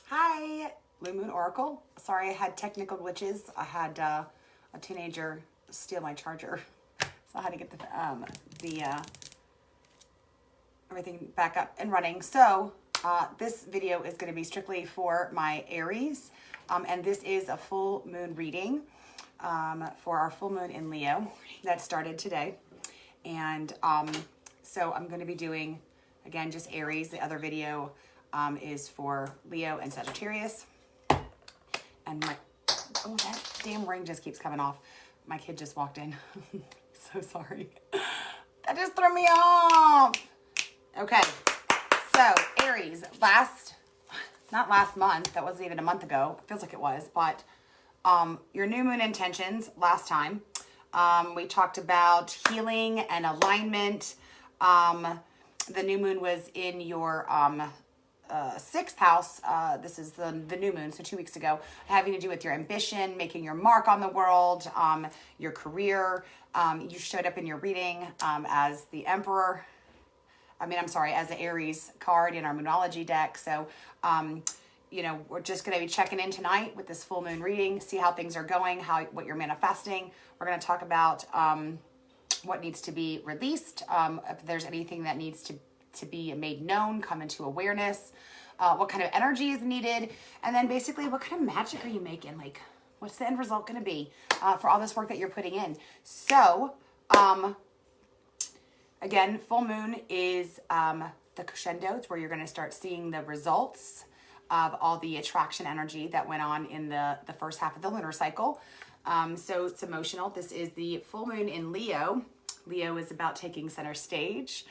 Hi, Blue Moon Oracle. Sorry, I had technical glitches. I had a teenager steal my charger, so I had to get the everything back up and running. So this video is going to be strictly for my Aries, and this is a full moon reading for our full moon in Leo that started today. And so I'm going to be doing, again, just Aries. The other video is for Leo and Sagittarius. And oh, that damn ring just keeps coming off. My kid just walked in. So sorry. That just threw me off. Okay, so Aries, not last month, that wasn't even a month ago. It feels like it was, but your new moon intentions last time. We talked about healing and alignment. The new moon was in your sixth house. This is the new moon, so 2 weeks ago, having to do with your ambition, making your mark on the world, your career. You showed up in your reading as the Emperor. As the Aries card in our Moonology deck. So, we're just going to be checking in tonight with this full moon reading, see how things are going, what you're manifesting. We're going to talk about what needs to be released, if there's anything that needs to be made known, come into awareness, what kind of energy is needed, and then basically what kind of magic are you making? Like, what's the end result going to be for all this work that you're putting in? So, again, full moon is the crescendo. It's where you're going to start seeing the results of all the attraction energy that went on in the first half of the lunar cycle. So it's emotional. This is the full moon in Leo. Leo is about taking center stage,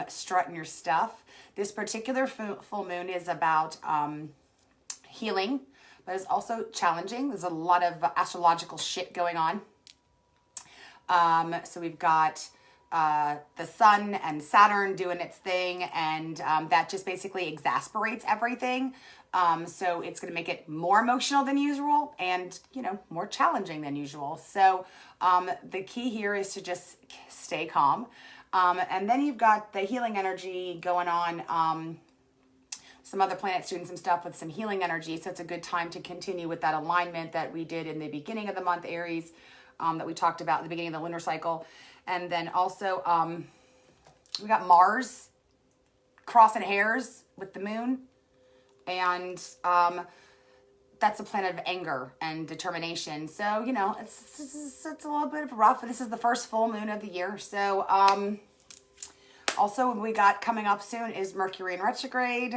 strutting your stuff. This particular full moon is about healing, but it's also challenging. There's a lot of astrological shit going on. So we've got the sun and Saturn doing its thing, and that just basically exasperates everything. So it's going to make it more emotional than usual and, more challenging than usual. So the key here is to just stay calm. And then you've got the healing energy going on. Some other planets doing some stuff with some healing energy. So it's a good time to continue with that alignment that we did in the beginning of the month, Aries, that we talked about at the beginning of the lunar cycle. And then also, we got Mars crossing hairs with the moon. And that's a planet of anger and determination. So, it's a little bit rough. This is the first full moon of the year. So, also we got coming up soon is Mercury in retrograde.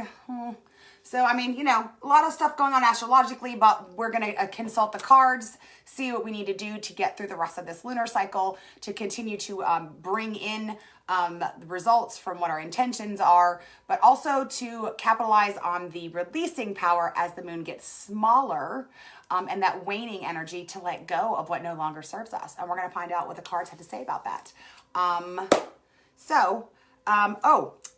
So, a lot of stuff going on astrologically, but we're going to consult the cards, see what we need to do to get through the rest of this lunar cycle, to continue to bring in the results from what our intentions are, but also to capitalize on the releasing power as the moon gets smaller, and that waning energy to let go of what no longer serves us. And we're going to find out what the cards have to say about that.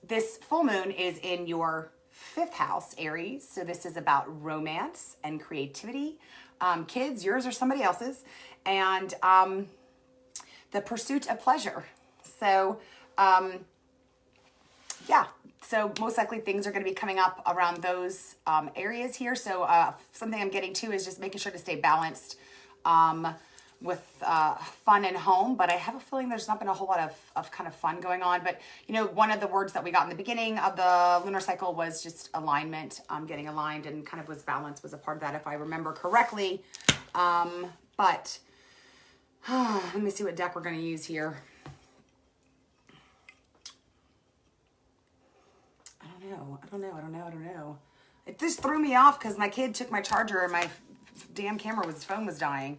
This full moon is in your fifth house, Aries. So this is about romance and creativity. Kids, yours or somebody else's. And the pursuit of pleasure. So, so most likely things are going to be coming up around those areas here. So something I'm getting to is just making sure to stay balanced with fun and home, but I have a feeling there's not been a whole lot of kind of fun going on. But, one of the words that we got in the beginning of the lunar cycle was just alignment, getting aligned, and kind of balance was a part of that, if I remember correctly. But let me see what deck we're going to use here. I don't know. It just threw me off because my kid took my charger and my damn phone was dying.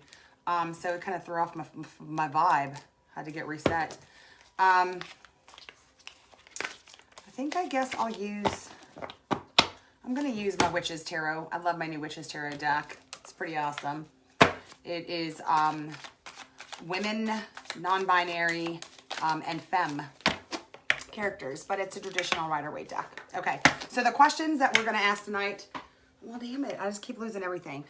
So it kind of threw off my vibe. Had to get reset. I guess I'm going to use my Witch's Tarot. I love my new Witch's Tarot deck. It's pretty awesome. It is women, non-binary, and femme characters, but it's a traditional Rider-Waite deck. Okay, so the questions that we're going to ask tonight, well, damn it, I just keep losing everything,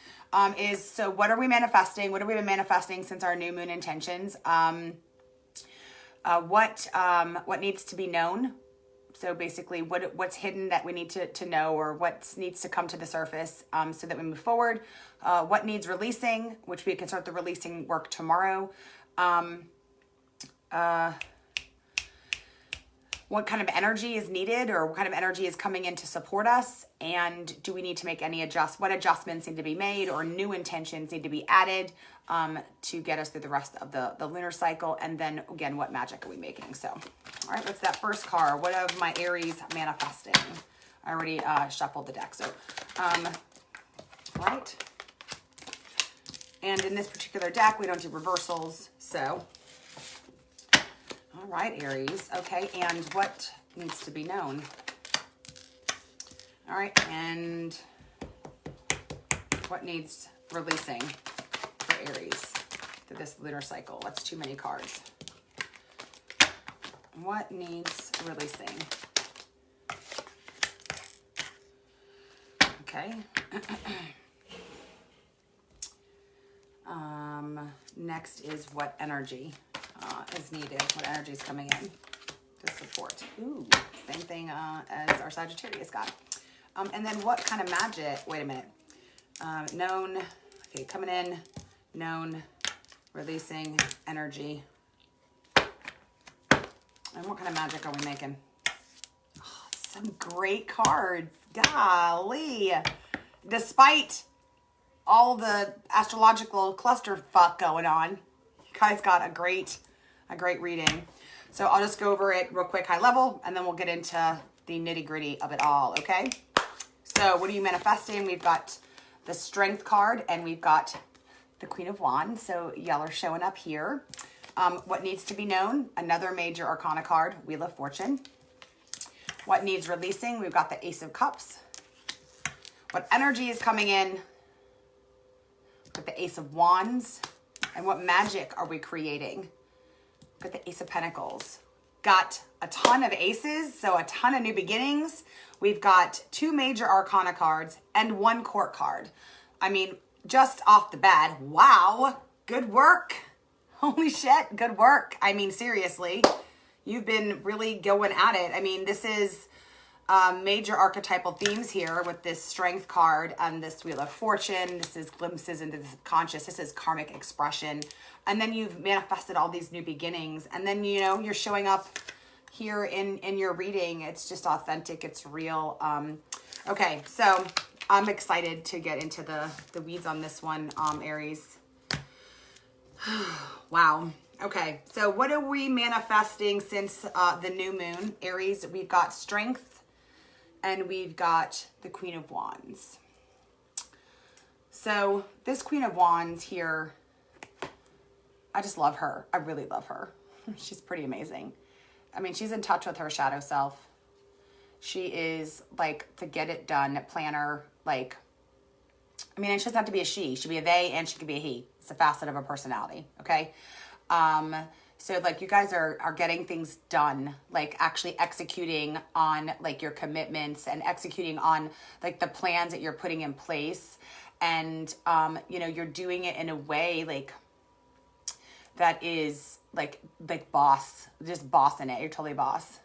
so what are we manifesting? What have we been manifesting since our new moon intentions? What needs to be known? So basically what's hidden that we need to know, or what needs to come to the surface so that we move forward. What needs releasing, which we can start the releasing work tomorrow. What kind of energy is needed, or what kind of energy is coming in to support us, and do we need to make any what adjustments need to be made, or new intentions need to be added to get us through the rest of the lunar cycle. And then again, what magic are we making? So, all right, what's that first card? What of my Aries manifesting? I already shuffled the deck. So, right. And in this particular deck, we don't do reversals. So, all right, Aries. Okay, and what needs to be known? All right, and what needs releasing for Aries through this lunar cycle? That's too many cards. What needs releasing? Okay. Next is what energy is needed, what energy is coming in to support. Ooh, same thing as our Sagittarius got. And then what kind of magic, wait a minute, known, okay, coming in, known, releasing, energy. And what kind of magic are we making? Oh, some great cards, golly. Despite all the astrological clusterfuck going on, you guys got a great reading. So I'll just go over it real quick, high level, and then we'll get into the nitty gritty of it all, okay? So what are you manifesting? We've got the Strength card, and we've got the Queen of Wands. So y'all are showing up here. What needs to be known? Another major arcana card, Wheel of Fortune. What needs releasing? We've got the Ace of Cups. What energy is coming in? With the Ace of Wands. And what magic are we creating? Got the Ace of Pentacles. Got a ton of aces, so a ton of new beginnings. We've got 2 major arcana cards and 1 court card. I mean, just off the bat, wow, good work. Holy shit, good work. I mean, seriously, you've been really going at it. I mean, this is major archetypal themes here with this Strength card and this Wheel of Fortune. This is glimpses into the subconscious. This is karmic expression. And then you've manifested all these new beginnings. And then, you know, you're showing up here in your reading. It's just authentic. It's real. Okay, so I'm excited to get into the weeds on this one, Aries. Wow. Okay, so what are we manifesting since the new moon, Aries? We've got Strength, and we've got the Queen of Wands. So this Queen of Wands here, I just love her. I really love her. She's pretty amazing. I mean, she's in touch with her shadow self. She is like the get it done planner. Like, I mean, it doesn't have to be a she. She could be a they, and she could be a he. It's a facet of her personality. Okay. So like you guys are getting things done, like actually executing on like your commitments and executing on like the plans that you're putting in place. And, you know, you're doing it in a way like that is like boss, just boss in it. You're totally boss.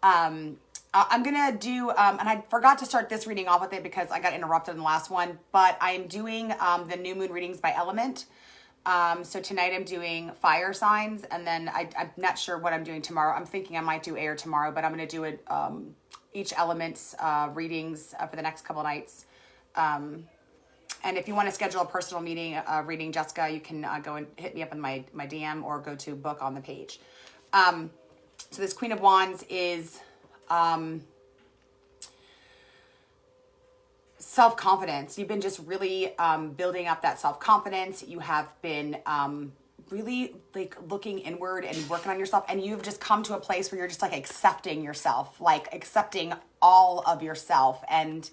I'm going to do, and I forgot to start this reading off with it because I got interrupted in the last one, but I'm doing the new moon readings by element. So tonight I'm doing fire signs, and then I'm not sure what I'm doing tomorrow. I'm thinking I might do air tomorrow, but I'm going to do it each element's readings for the next couple of nights. And if you want to schedule a personal meeting, reading Jessica, you can go and hit me up in my DM or go to book on the page. So this Queen of Wands is self-confidence. You've been just really building up that self-confidence. You have been really like looking inward and working on yourself, and you've just come to a place where you're just like accepting yourself, like accepting all of yourself, and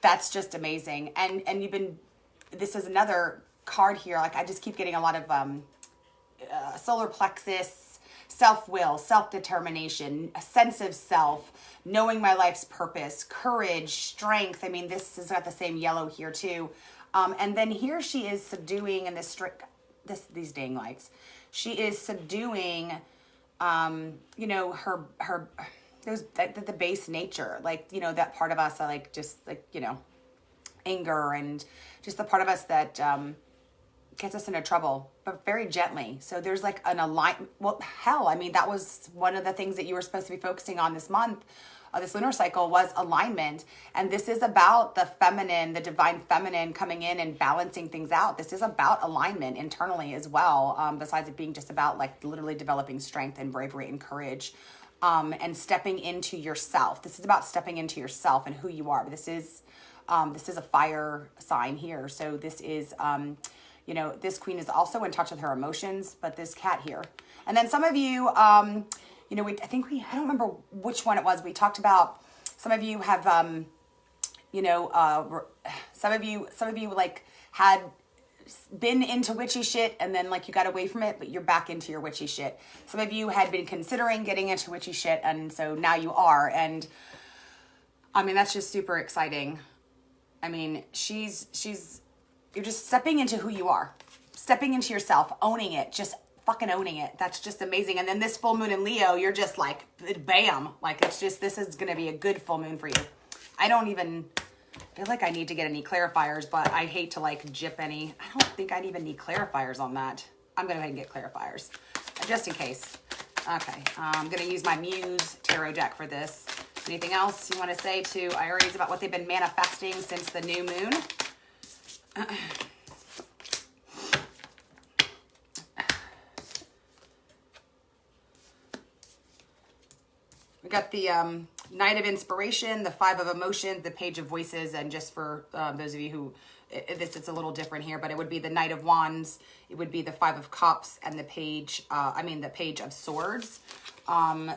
that's just amazing. And you've been, this is another card here, like I just keep getting a lot of solar plexus, self-will, self-determination, a sense of self, knowing my life's purpose, courage, strength. I mean, this has got the same yellow here too. And then here she is subduing in these dang lights. She is subduing, you know, her the base nature, like, you know, that part of us, like, just like, you know, anger and just the part of us that gets us into trouble, but very gently. So there's like an alignment. Well, hell, I mean, that was one of the things that you were supposed to be focusing on this month, this lunar cycle, was alignment. And this is about the feminine, the divine feminine coming in and balancing things out. This is about alignment internally as well, besides it being just about like literally developing strength and bravery and courage, and stepping into yourself. This is about stepping into yourself and who you are. This is a fire sign here. So this is, you know, this queen is also in touch with her emotions, but this cat here. And then some of you, you know, I don't remember which one it was. We talked about, some of you have, you know, some of you like had been into witchy shit and then like you got away from it, but you're back into your witchy shit. Some of you had been considering getting into witchy shit, and so now you are. And I mean, that's just super exciting. I mean, you're just stepping into who you are, stepping into yourself, owning it, just fucking owning it. That's just amazing. And then this full moon in Leo, you're just like, bam, like it's just, this is going to be a good full moon for you. I don't even feel like I need to get any clarifiers, but I hate to like jip any. I don't think I'd even need clarifiers on that. I'm going to go ahead and get clarifiers just in case. Okay. I'm going to use my Muse tarot deck for this. Anything else you want to say to Aries about what they've been manifesting since the new moon? We got the Knight of Inspiration, the Five of Emotions, the Page of Voices, and just for those of you who, it's a little different here, but it would be the Knight of Wands, it would be the Five of Cups, and the Page, the Page of Swords.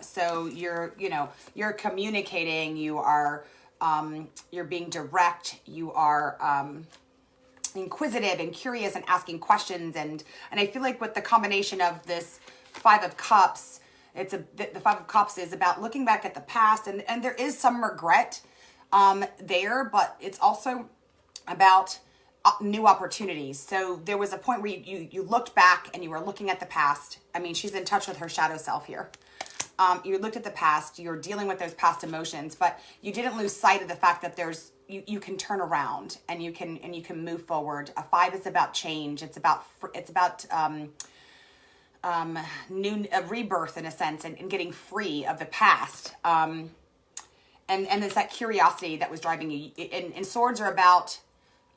So you're communicating, you are, you're being direct, you are, inquisitive and curious and asking questions. And I feel like with the combination of this Five of Cups, the Five of Cups is about looking back at the past, and there is some regret, there, but it's also about new opportunities. So there was a point where you looked back and you were looking at the past. I mean, she's in touch with her shadow self here. You looked at the past, you're dealing with those past emotions, but you didn't lose sight of the fact that you can turn around and you can move forward. A 5 is about change. It's about a rebirth in a sense, and getting free of the past. And it's that curiosity that was driving you. And swords are about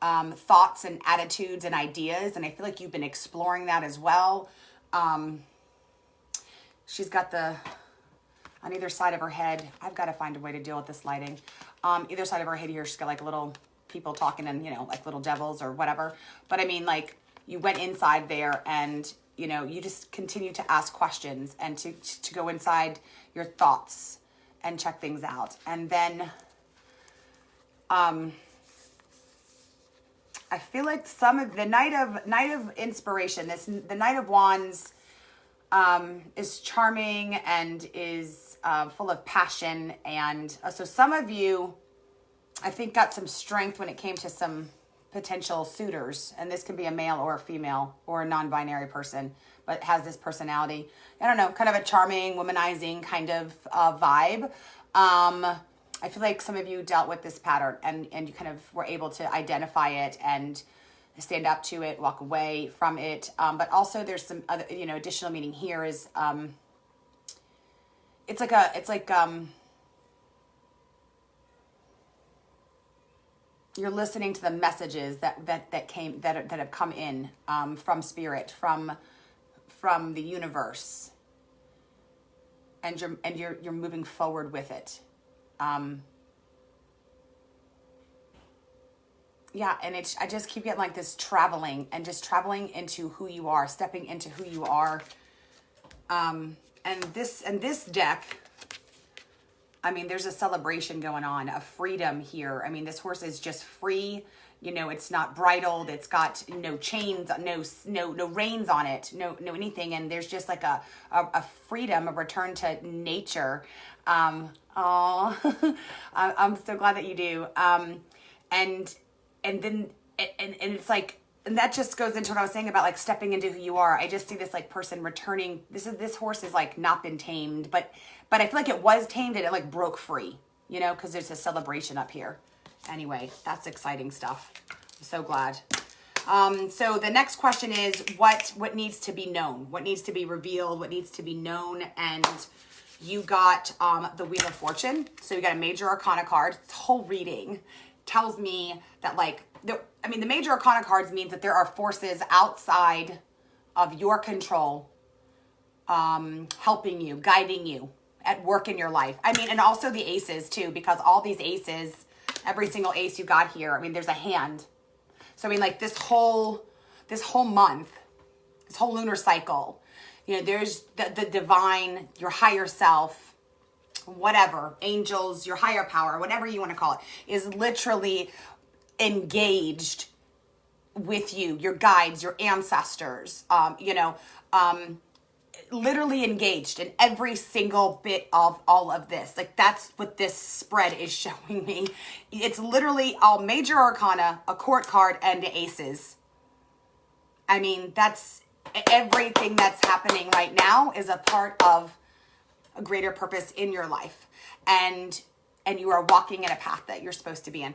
thoughts and attitudes and ideas, and I feel like you've been exploring that as well. She's got on either side of her head, I've got to find a way to deal with this lighting. Either side of her head here, she's got like little people talking, and, you know, like little devils or whatever. But I mean, like, you went inside there and, you know, you just continue to ask questions and to go inside your thoughts and check things out. And then, I feel like some of the Knight of Inspiration, the Knight of Wands, is charming and is full of passion, and so some of you, I think, got some strength when it came to some potential suitors, and this can be a male or a female or a non-binary person, but has this personality. I don't know, kind of a charming, womanizing kind of vibe. I feel like some of you dealt with this pattern, and you kind of were able to identify it and stand up to it, walk away from it. But also there's some other, you know, additional meaning here is, it's like you're listening to the messages that have come in, from spirit, from the universe, and you're moving forward with it. Yeah, and I just keep getting like this traveling into who you are, stepping into who you are. And this deck, I mean, there's a celebration going on, a freedom here. I mean, this horse is just free. You know, it's not bridled. It's got no chains, no reins on it, no anything. And there's just like a freedom, a return to nature. I'm so glad that you do. And then it's like and that just goes into what I was saying about like stepping into who you are. I just see this like person returning. This horse is like not been tamed, but I feel like it was tamed and it like broke free, you know, because there's a celebration up here. Anyway, that's exciting stuff. I'm so glad. So the next question is what needs to be known? What needs to be revealed? What needs to be known? And you got the Wheel of Fortune. So you got a major arcana card. This whole reading tells me that like, the major arcana cards means that there are forces outside of your control helping you, guiding you at work in your life. I mean, and also the aces too, because all these aces, every single ace you got here, I mean, there's a hand. So I mean, like this whole month, this whole lunar cycle, you know, there's the divine, your higher self, whatever, angels, your higher power, whatever you want to call it, is literally engaged with you, your guides, your ancestors, literally engaged in every single bit of all of this. Like that's what this spread is showing me. It's literally all major arcana, a court card, and aces. I mean, that's everything that's happening right now is a part of a greater purpose in your life. And you are walking in a path that you're supposed to be in.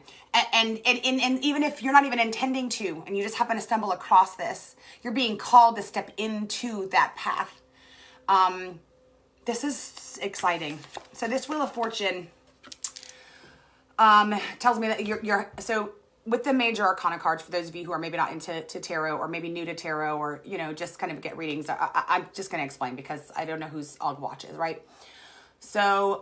And even if you're not even intending to, and you just happen to stumble across this, you're being called to step into that path. This is exciting. So this Wheel of Fortune tells me that so with the major arcana cards, for those of you who are maybe not into tarot or maybe new to tarot or, you know, just kind of get readings, I'm just going to explain because I don't know who's all watches, right? So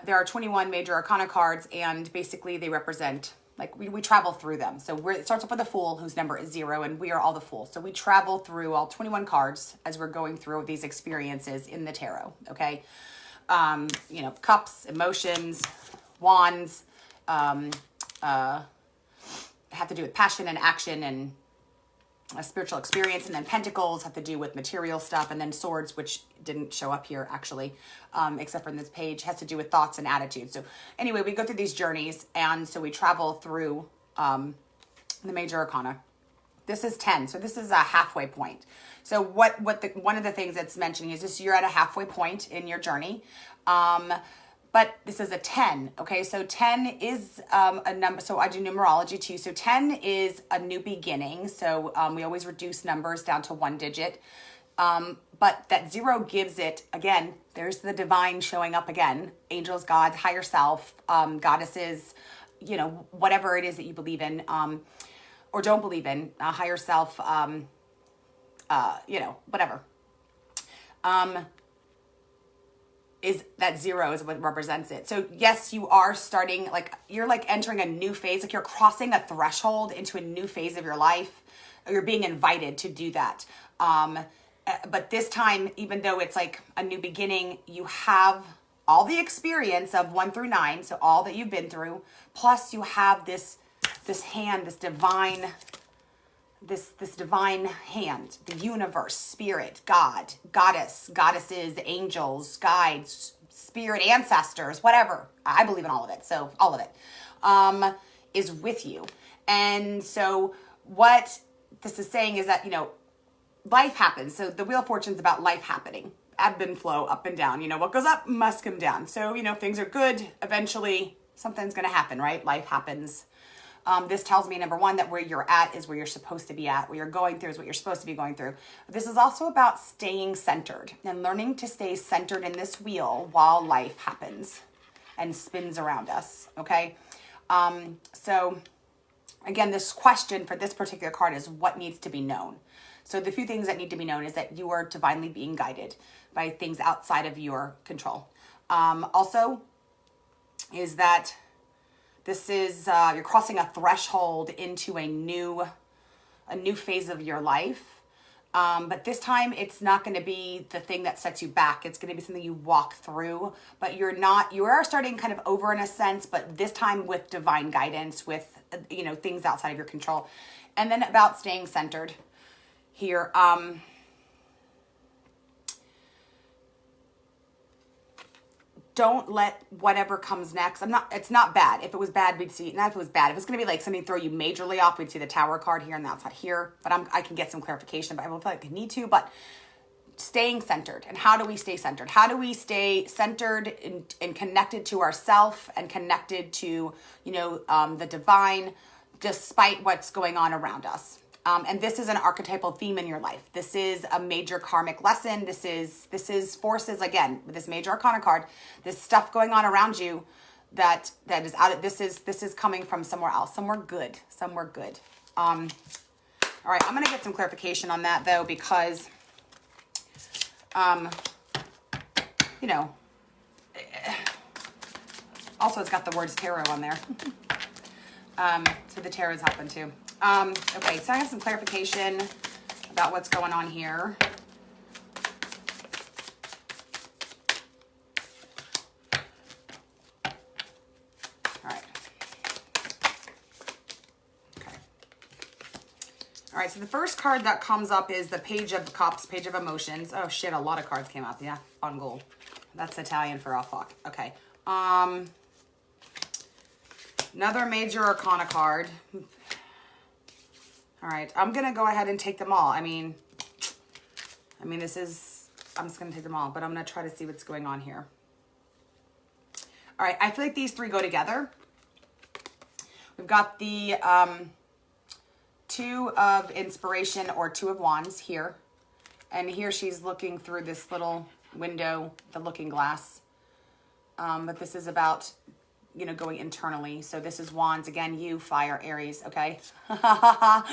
there are 21 major arcana cards, and basically they represent, like we travel through them. So it starts off with the Fool, whose number is 0, and we are all the Fools. So we travel through all 21 cards as we're going through these experiences in the tarot, okay? You know, cups, emotions, wands, have to do with passion and action and a spiritual experience, and then pentacles have to do with material stuff, and then swords, which didn't show up here actually, except for in this page, has to do with thoughts and attitudes. So anyway, we go through these journeys, and so we travel through the major arcana. This is 10, so this is a halfway point. So one of the things that's mentioning is this: you're at a halfway point in your journey. But this is a 10, okay? So 10 is a number. So I do numerology too. So 10 is a new beginning. So we always reduce numbers down to 1 digit. But that 0 gives it, again, there's the divine showing up again. Angels, gods, higher self, goddesses, you know, whatever it is that you believe in or don't believe in, higher self, you know, whatever. Is that 0 is what represents it. So yes, you are starting, like you're like entering a new phase, like you're crossing a threshold into a new phase of your life. You're being invited to do that. But this time, even though it's like a new beginning, you have all the experience of 1 through 9. So all that you've been through, plus you have this hand, this divine hand, the universe, spirit, God, goddess, goddesses, angels, guides, spirit, ancestors, whatever. I believe in all of it. So all of it is with you. And so what this is saying is that, you know, life happens. So the Wheel of Fortune is about life happening, ebb and flow, up and down. You know, what goes up must come down. So, you know, things are good. Eventually something's going to happen, right? Life happens. This tells me, number one, that where you're at is where you're supposed to be at. Where you're going through is what you're supposed to be going through. This is also about staying centered and learning to stay centered in this wheel while life happens and spins around us, okay? So, again, this question for this particular card is what needs to be known. So the few things that need to be known is that you are divinely being guided by things outside of your control. Also, is that this is, you're crossing a threshold into a new phase of your life. But this time it's not going to be the thing that sets you back. It's going to be something you walk through, but you are starting kind of over in a sense, but this time with divine guidance, with, you know, things outside of your control. And then about staying centered here. don't let whatever comes next. It's not bad. If it was bad, we'd see, not if it was bad. If it's going to be like something throw you majorly off, we'd see the Tower card here and the outside here. But I can get some clarification, but I don't feel like I need to. But staying centered. And how do we stay centered? How do we stay centered and connected to ourself and connected to, the divine, despite what's going on around us? And this is an archetypal theme in your life. This is a major karmic lesson. This is forces, again, with this major arcana card, this stuff going on around you that is out of, this is coming from somewhere else, somewhere good. All right, I'm going to get some clarification on that though, because, also it's got the words tarot on there. So the tarot is helping too. Okay, so I have some clarification about what's going on here. All right. Okay. All right, so the first card that comes up is the Page of Cups, Page of Emotions. Oh shit, a lot of cards came up. Yeah, on gold. That's Italian for oh fuck. Okay. Another major arcana card. All right, I'm going to go ahead and take them all. I mean, I'm just going to take them all, but I'm going to try to see what's going on here. All right, I feel like these three go together. We've got the Two of Inspiration or Two of Wands here. And here she's looking through this little window, the looking glass. But this is about, going internally. So this is Wands. Again, you, fire, Aries, okay? I'm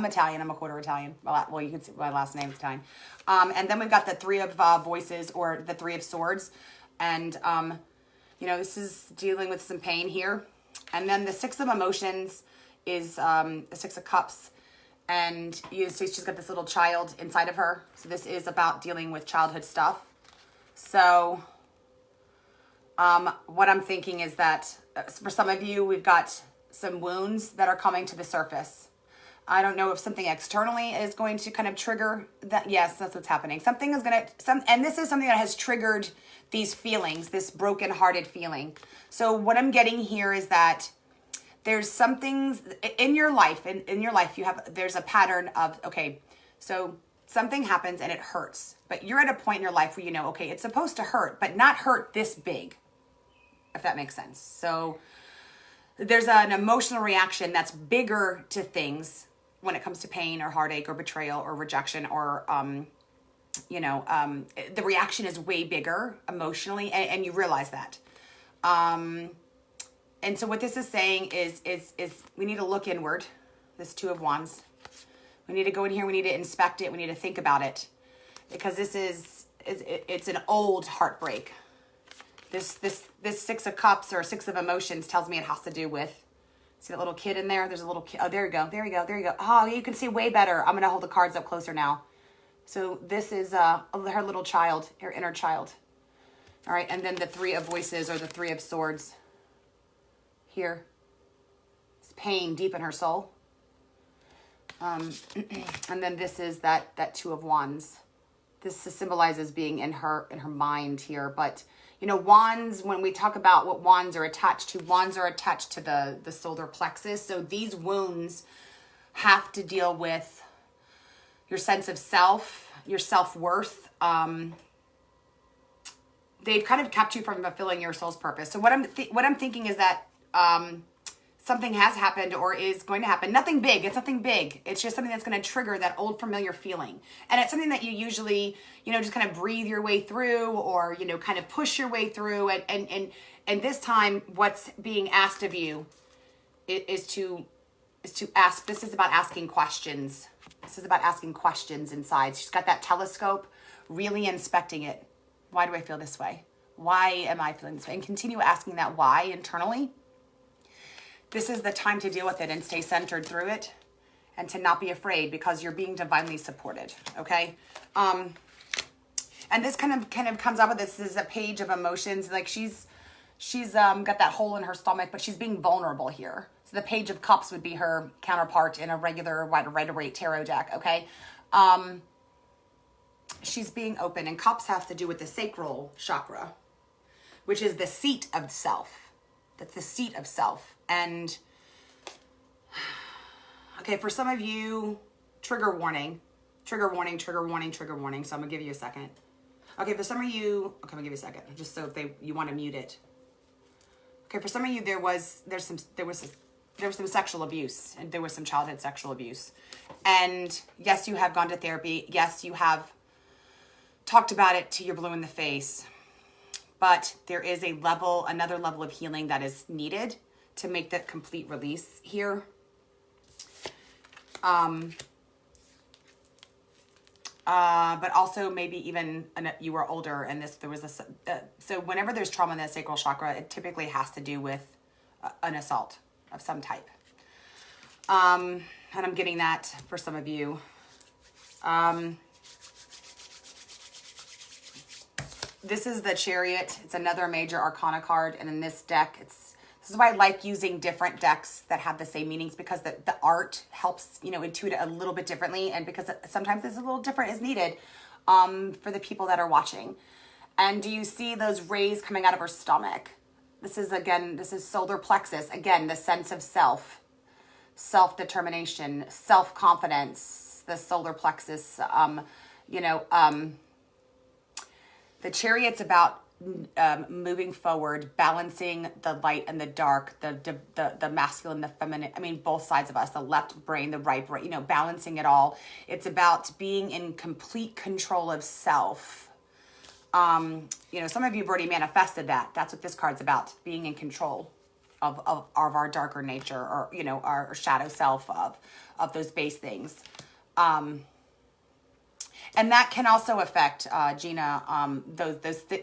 Italian. I'm a quarter Italian. Well, you can see my last name is Italian. And then we've got the Three of Voices or the Three of Swords. And, this is dealing with some pain here. And then the Six of Emotions is the Six of Cups. And you see she's got this little child inside of her. So this is about dealing with childhood stuff. So what I'm thinking is that for some of you, we've got some wounds that are coming to the surface. I don't know if something externally is going to kind of trigger that. Yes, that's what's happening. Something is going to, and this is something that has triggered these feelings, this broken-hearted feeling. So what I'm getting here is that there's some things in your life, there's a pattern of, okay, so something happens and it hurts, but you're at a point in your life where okay, it's supposed to hurt, but not hurt this big, if that makes sense. So there's an emotional reaction that's bigger to things when it comes to pain or heartache or betrayal or rejection or, the reaction is way bigger emotionally and you realize that. And so what this is saying is we need to look inward, this Two of Wands. We need to go in here. We need to inspect it. We need to think about it because it's an old heartbreak. This Six of Cups or Six of Emotions tells me it has to do with, see that little kid in there? There's a little kid. Oh, there you go. Oh, you can see way better. I'm going to hold the cards up closer now. So this is her little child, her inner child. All right. And then the Three of Voices or the Three of Swords here. It's pain deep in her soul. And then this is that Two of Wands. This symbolizes being in her mind here. But, wands, when we talk about what wands are attached to the solar plexus. So these wounds have to deal with your sense of self, your self-worth. They've kind of kept you from fulfilling your soul's purpose. So what I'm thinking is that something has happened or is going to happen. Nothing big. It's nothing big. It's just something that's going to trigger that old familiar feeling. And it's something that you usually, just kind of breathe your way through or, kind of push your way through. And this time what's being asked of you is to ask. This is about asking questions. This is about asking questions inside. She's got that telescope, really inspecting it. Why do I feel this way? Why am I feeling this way? And continue asking that why internally. This is the time to deal with it and stay centered through it and to not be afraid because you're being divinely supported, okay? And this kind of comes up with this is a Page of Emotions. Like she's got that hole in her stomach, but she's being vulnerable here. So the Page of Cups would be her counterpart in a regular Rider-Waite tarot deck, okay? she's being open, and cups has to do with the sacral chakra, which is the seat of self. That's the seat of self. And okay, for some of you, trigger warning, trigger warning, trigger warning, trigger warning. So I'm gonna give you a second. Okay, for some of you, okay, I'm gonna give you a second, just so if you want to mute it. Okay, for some of you, there was some sexual abuse, and there was some childhood sexual abuse. And yes, you have gone to therapy. Yes, you have talked about it till you're blue in the face. But there is another level of healing that is needed to make that complete release here. But also maybe even you were older, and so whenever there's trauma in the sacral chakra, it typically has to do with an assault of some type. And I'm getting that for some of you. This is the Chariot. It's another major arcana card. And in this deck, this is why I like using different decks that have the same meanings, because the art helps, intuit it a little bit differently. And because sometimes it's a little different is needed for the people that are watching. And do you see those rays coming out of her stomach? This is solar plexus. Again, the sense of self, self-determination, self-confidence, the solar plexus, the Chariot's about moving forward, balancing the light and the dark, the masculine, the feminine. I mean, both sides of us, the left brain, the right brain, balancing it all. It's about being in complete control of self. Some of you have already manifested that. That's what this card's about, being in control of our darker nature, or, our shadow self, of those base things. And that can also affect, Gina,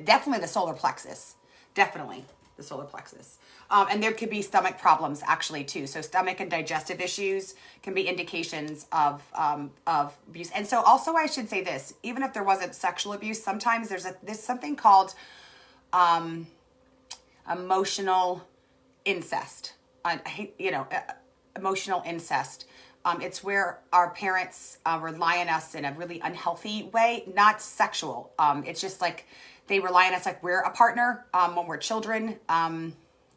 definitely the solar plexus. Definitely the solar plexus. And there could be stomach problems, actually, too. So stomach and digestive issues can be indications of abuse. And so also I should say this, even if there wasn't sexual abuse, sometimes there's something called emotional incest. I hate, emotional incest. It's where our parents rely on us in a really unhealthy way, not sexual. It's just like they rely on us like we're a partner when we're children,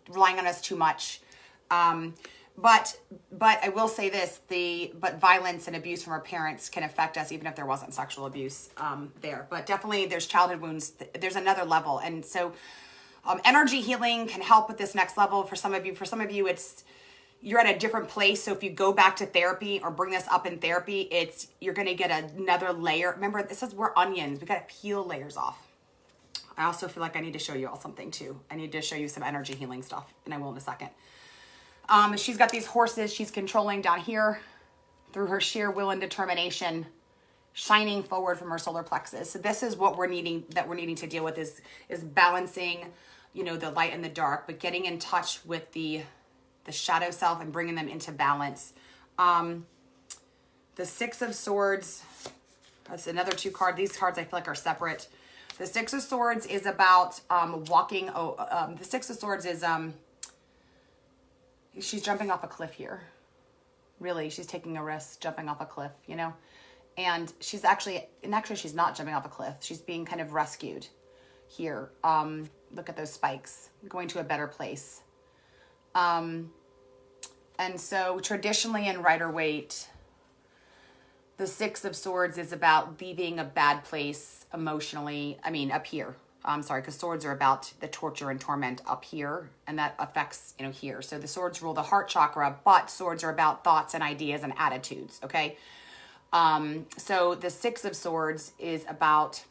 relying on us too much. But I will say this, but violence and abuse from our parents can affect us even if there wasn't sexual abuse there. But definitely there's childhood wounds. There's another level. And so energy healing can help with this next level. For some of you, you're at a different place. So if you go back to therapy or bring this up in therapy, you're going to get another layer. Remember, we're onions. We got to peel layers off. I also feel like I need to show you all something too. I need to show you some energy healing stuff, and I will in a second. She's got these horses she's controlling down here through her sheer will and determination, shining forward from her solar plexus. So this is what we're needing to deal with is balancing, the light and the dark, but getting in touch with the shadow self and bringing them into balance. The Six of Swords, that's another two card. These cards I feel like are separate. The Six of Swords is about walking. The Six of Swords is, she's jumping off a cliff here. Really, she's taking a risk, jumping off a cliff, And she's actually she's not jumping off a cliff. She's being kind of rescued here. Look at those spikes, going to a better place. And so traditionally in Rider-Waite, the Six of Swords is about leaving a bad place emotionally. I mean, up here. I'm sorry, because swords are about the torture and torment up here, and that affects, here. So the swords rule the heart chakra, but swords are about thoughts and ideas and attitudes, okay? So the Six of Swords is about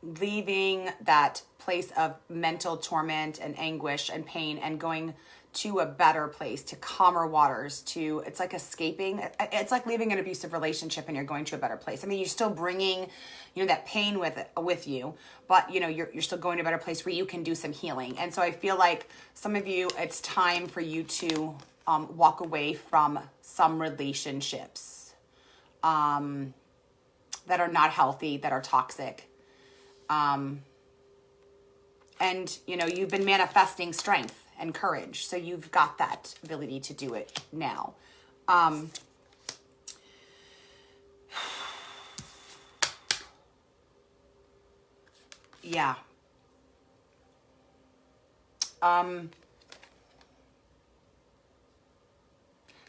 leaving that place of mental torment and anguish and pain and going to a better place, to calmer waters, it's like escaping. It's like leaving an abusive relationship and you're going to a better place. I mean, you're still bringing, that pain with you, but you're still going to a better place where you can do some healing. And so I feel like some of you, it's time for you to walk away from some relationships that are not healthy, that are toxic. And, you've been manifesting strength and courage. So you've got that ability to do it now. Yeah.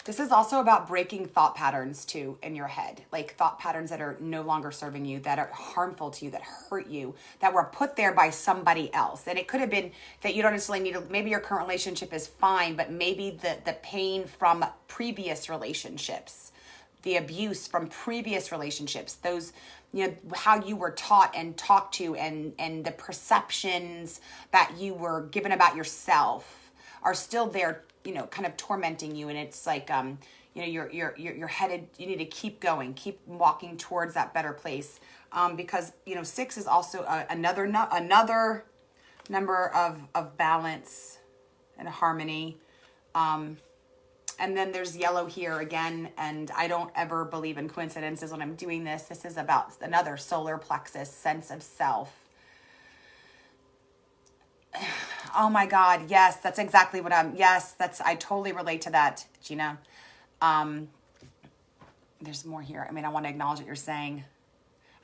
This is also about breaking thought patterns too in your head, like thought patterns that are no longer serving you, that are harmful to you, that hurt you, that were put there by somebody else. And it could have been that you don't necessarily need to, maybe your current relationship is fine, but maybe the pain from previous relationships, the abuse from previous relationships, those, you know, how you were taught and talked to, and the perceptions that you were given about yourself are still there, you know, kind of tormenting you. And it's like, you know, you're headed, you need to keep going, keep walking towards that better place. Because, you know, 6 is also another number of balance and harmony. And then there's yellow here again, and I don't ever believe in coincidences when I'm doing this. This is about another solar plexus, sense of self. Oh my God, yes, that's exactly what I totally relate to that, Gina. There's more here. I mean, I want to acknowledge what you're saying.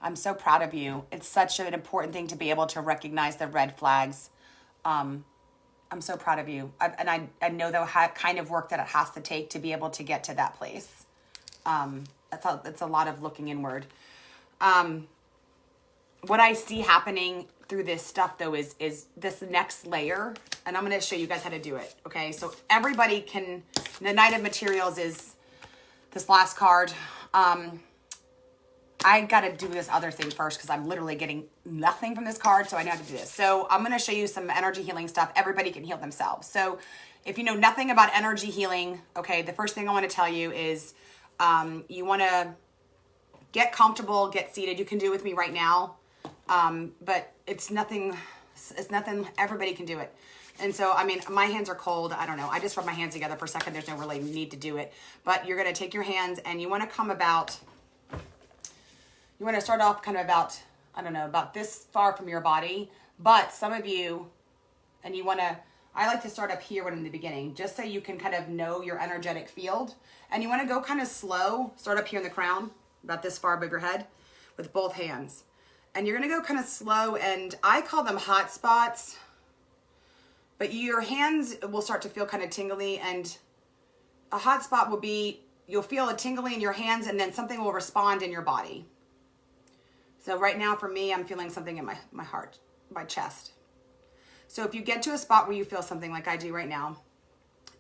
I'm so proud of you. It's such an important thing to be able to recognize the red flags. I'm so proud of you. I know the kind of work that it has to take to be able to get to that place. It's a lot of looking inward. What I see happening through this stuff though is this next layer, and I'm going to show you guys how to do it. Okay. So everybody can, the Knight of Materials is this last card. I got to do this other thing first because I'm literally getting nothing from this card. So I know how to do this. So I'm going to show you some energy healing stuff. Everybody can heal themselves. So if you know nothing about energy healing, okay, the first thing I want to tell you is you want to get comfortable, get seated. You can do it with me right now. But it's nothing, everybody can do it. And so, I mean, my hands are cold. I don't know. I just rub my hands together for a second. There's no really need to do it, but you're going to take your hands and you want to come about, you want to start off kind of about, I don't know, about this far from your body, but some of you, and you want to, I like to start up here when in the beginning, just so you can kind of know your energetic field. And you want to go kind of slow, start up here in the crown, about this far above your head with both hands. And you're going to go kind of slow, and I call them hot spots, but your hands will start to feel kind of tingly, and a hot spot will be, you'll feel a tingly in your hands, and then something will respond in your body. So right now for me, I'm feeling something in my heart, my chest. So if you get to a spot where you feel something like I do right now,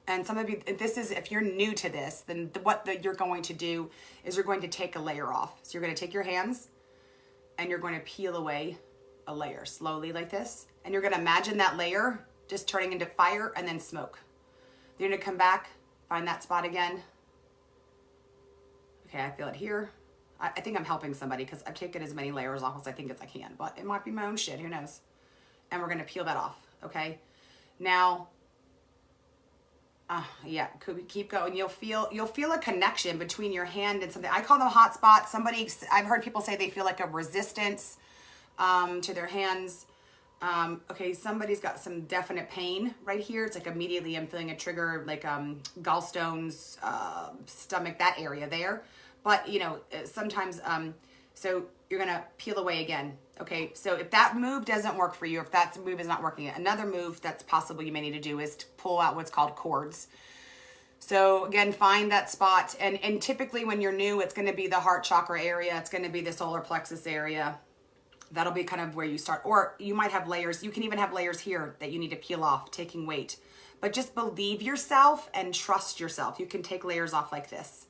and some of you, if you're new to this, then what you're going to do is you're going to take a layer off. So you're going to take your hands and you're going to peel away a layer slowly like this. And you're going to imagine that layer just turning into fire and then smoke. You're going to come back, find that spot again. Okay, I feel it here. I think I'm helping somebody because I've taken as many layers off as I think as I can, but it might be my own shit, who knows? And we're going to peel that off, okay? Now, yeah, could we keep going? You'll feel a connection between your hand and something. I call them hot spots. I've heard people say they feel like a resistance to their hands. Okay, somebody's got some definite pain right here. It's like immediately I'm feeling a trigger, like gallstones, stomach, that area there. But, you know, sometimes, so you're going to peel away again. Okay, so if that move doesn't work for you, if that move is not working, another move that's possible you may need to do is to pull out what's called cords. So again, find that spot. And typically when you're new, it's going to be the heart chakra area. It's going to be the solar plexus area. That'll be kind of where you start. Or you might have layers. You can even have layers here that you need to peel off, taking weight. But just believe yourself and trust yourself. You can take layers off like this.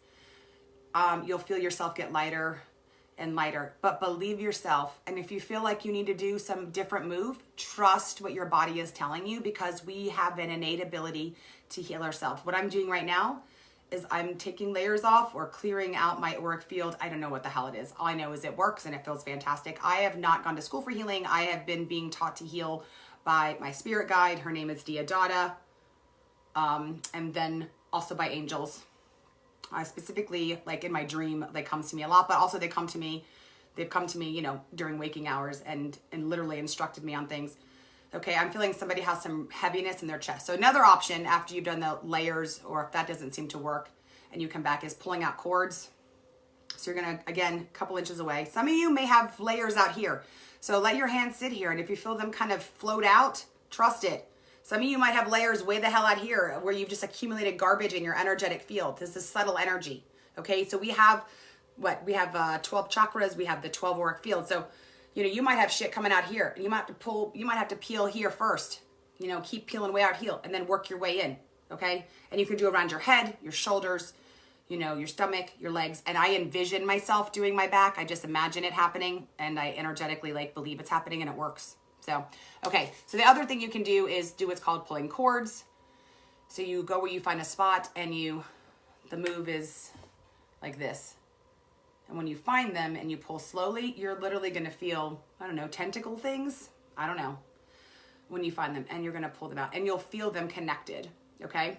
You'll feel yourself get lighter and lighter, but believe yourself. And if you feel like you need to do some different move, trust what your body is telling you, because we have an innate ability to heal ourselves. What I'm doing right now is I'm taking layers off or clearing out my auric field. I don't know what the hell it is. All I know is it works and it feels fantastic. I have not gone to school for healing. I have been being taught to heal by my spirit guide. Her name is Diodata. And then also by angels. Specifically, like in my dream, they come to me a lot, but also they've come to me, you know, during waking hours and literally instructed me on things. Okay, I'm feeling somebody has some heaviness in their chest. So another option after you've done the layers, or if that doesn't seem to work and you come back, is pulling out cords. So you're gonna, again, a couple inches away. Some of you may have layers out here. So let your hands sit here, and if you feel them kind of float out, trust it. Some of you might have layers way the hell out here where you've just accumulated garbage in your energetic field. This is subtle energy, okay? So we have, what? We have 12 chakras. We have the 12 auric field. So, you know, you might have shit coming out here. And you might have to pull, you might have to peel here first. You know, keep peeling way out here and then work your way in, okay? And you can do around your head, your shoulders, you know, your stomach, your legs. And I envision myself doing my back. I just imagine it happening, and I energetically like believe it's happening, and it works. So, okay. So the other thing you can do is do what's called pulling cords. So you go where you find a spot, and the move is like this. And when you find them and you pull slowly, you're literally going to feel, I don't know, tentacle things. I don't know. When you find them, and you're going to pull them out, and you'll feel them connected. Okay.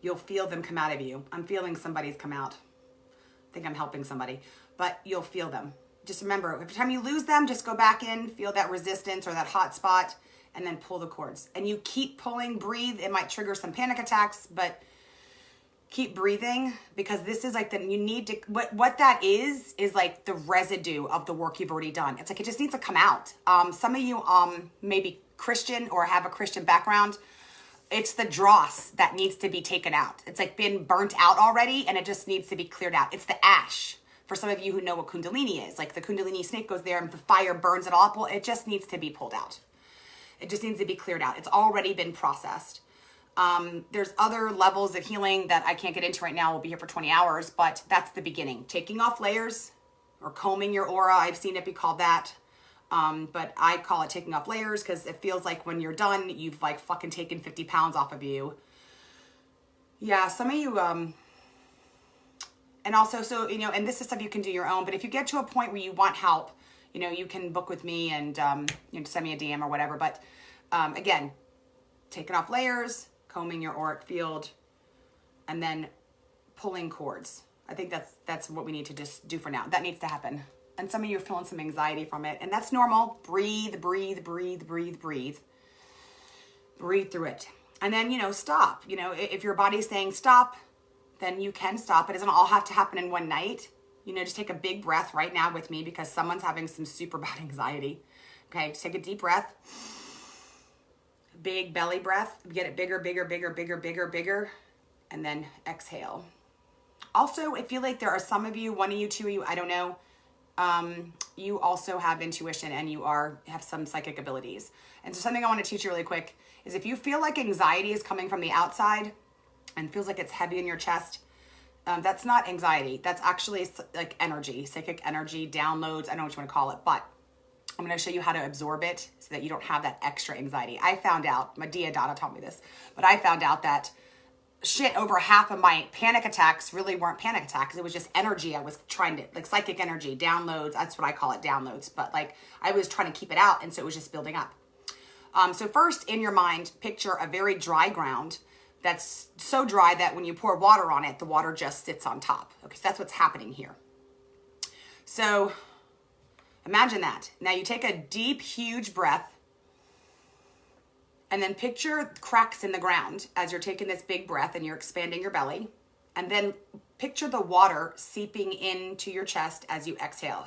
You'll feel them come out of you. I'm feeling somebody's come out. I think I'm helping somebody, but you'll feel them. Just remember, every time you lose them, just go back in, feel that resistance or that hot spot, and then pull the cords. And you keep pulling, breathe. It might trigger some panic attacks, but keep breathing, because this is like you need to, what that is like the residue of the work you've already done. It's like, it just needs to come out. Some of you may be Christian or have a Christian background. It's the dross that needs to be taken out. It's like been burnt out already, and it just needs to be cleared out. It's the ash. For some of you who know what Kundalini is, like the Kundalini snake goes there and the fire burns it all up. Well, it just needs to be pulled out. It just needs to be cleared out. It's already been processed. There's other levels of healing that I can't get into right now. We'll be here for 20 hours, but that's the beginning. Taking off layers or combing your aura. I've seen it be called that. But I call it taking off layers, because it feels like when you're done, you've like fucking taken 50 pounds off of you. Yeah, some of you, and also, so, you know, and this is stuff you can do your own, but if you get to a point where you want help, you know, you can book with me and, you know, send me a DM or whatever. But, again, taking off layers, combing your auric field, and then pulling cords. I think that's what we need to just do for now. That needs to happen. And some of you are feeling some anxiety from it, and that's normal. Breathe, breathe, breathe, breathe, breathe. Breathe through it. And then, you know, stop. You know, if your body's saying stop, then you can stop. It doesn't all have to happen in one night. You know, just take a big breath right now with me, because someone's having some super bad anxiety. Okay, just take a deep breath. Big belly breath. Get it bigger, bigger, bigger, bigger, bigger, bigger. And then exhale. Also, I feel like there are some of you, one of you, two of you, I don't know, you also have intuition, and you have some psychic abilities. And so something I want to teach you really quick is, if you feel like anxiety is coming from the outside and feels like it's heavy in your chest, that's not anxiety. That's actually like energy, psychic energy, downloads. I don't know what you want to call it, but I'm going to show you how to absorb it so that you don't have that extra anxiety. I found out, my Dia Dada taught me this, but I found out that over half of my panic attacks really weren't panic attacks. It was just energy. I was trying to, like, psychic energy, downloads. That's what I call it, downloads. But like, I was trying to keep it out, and so it was just building up. So first, in your mind, picture a very dry ground that's so dry that when you pour water on it, the water just sits on top. Okay, so that's what's happening here. So imagine that. Now you take a deep, huge breath, and then picture cracks in the ground as you're taking this big breath and you're expanding your belly. And then picture the water seeping into your chest as you exhale.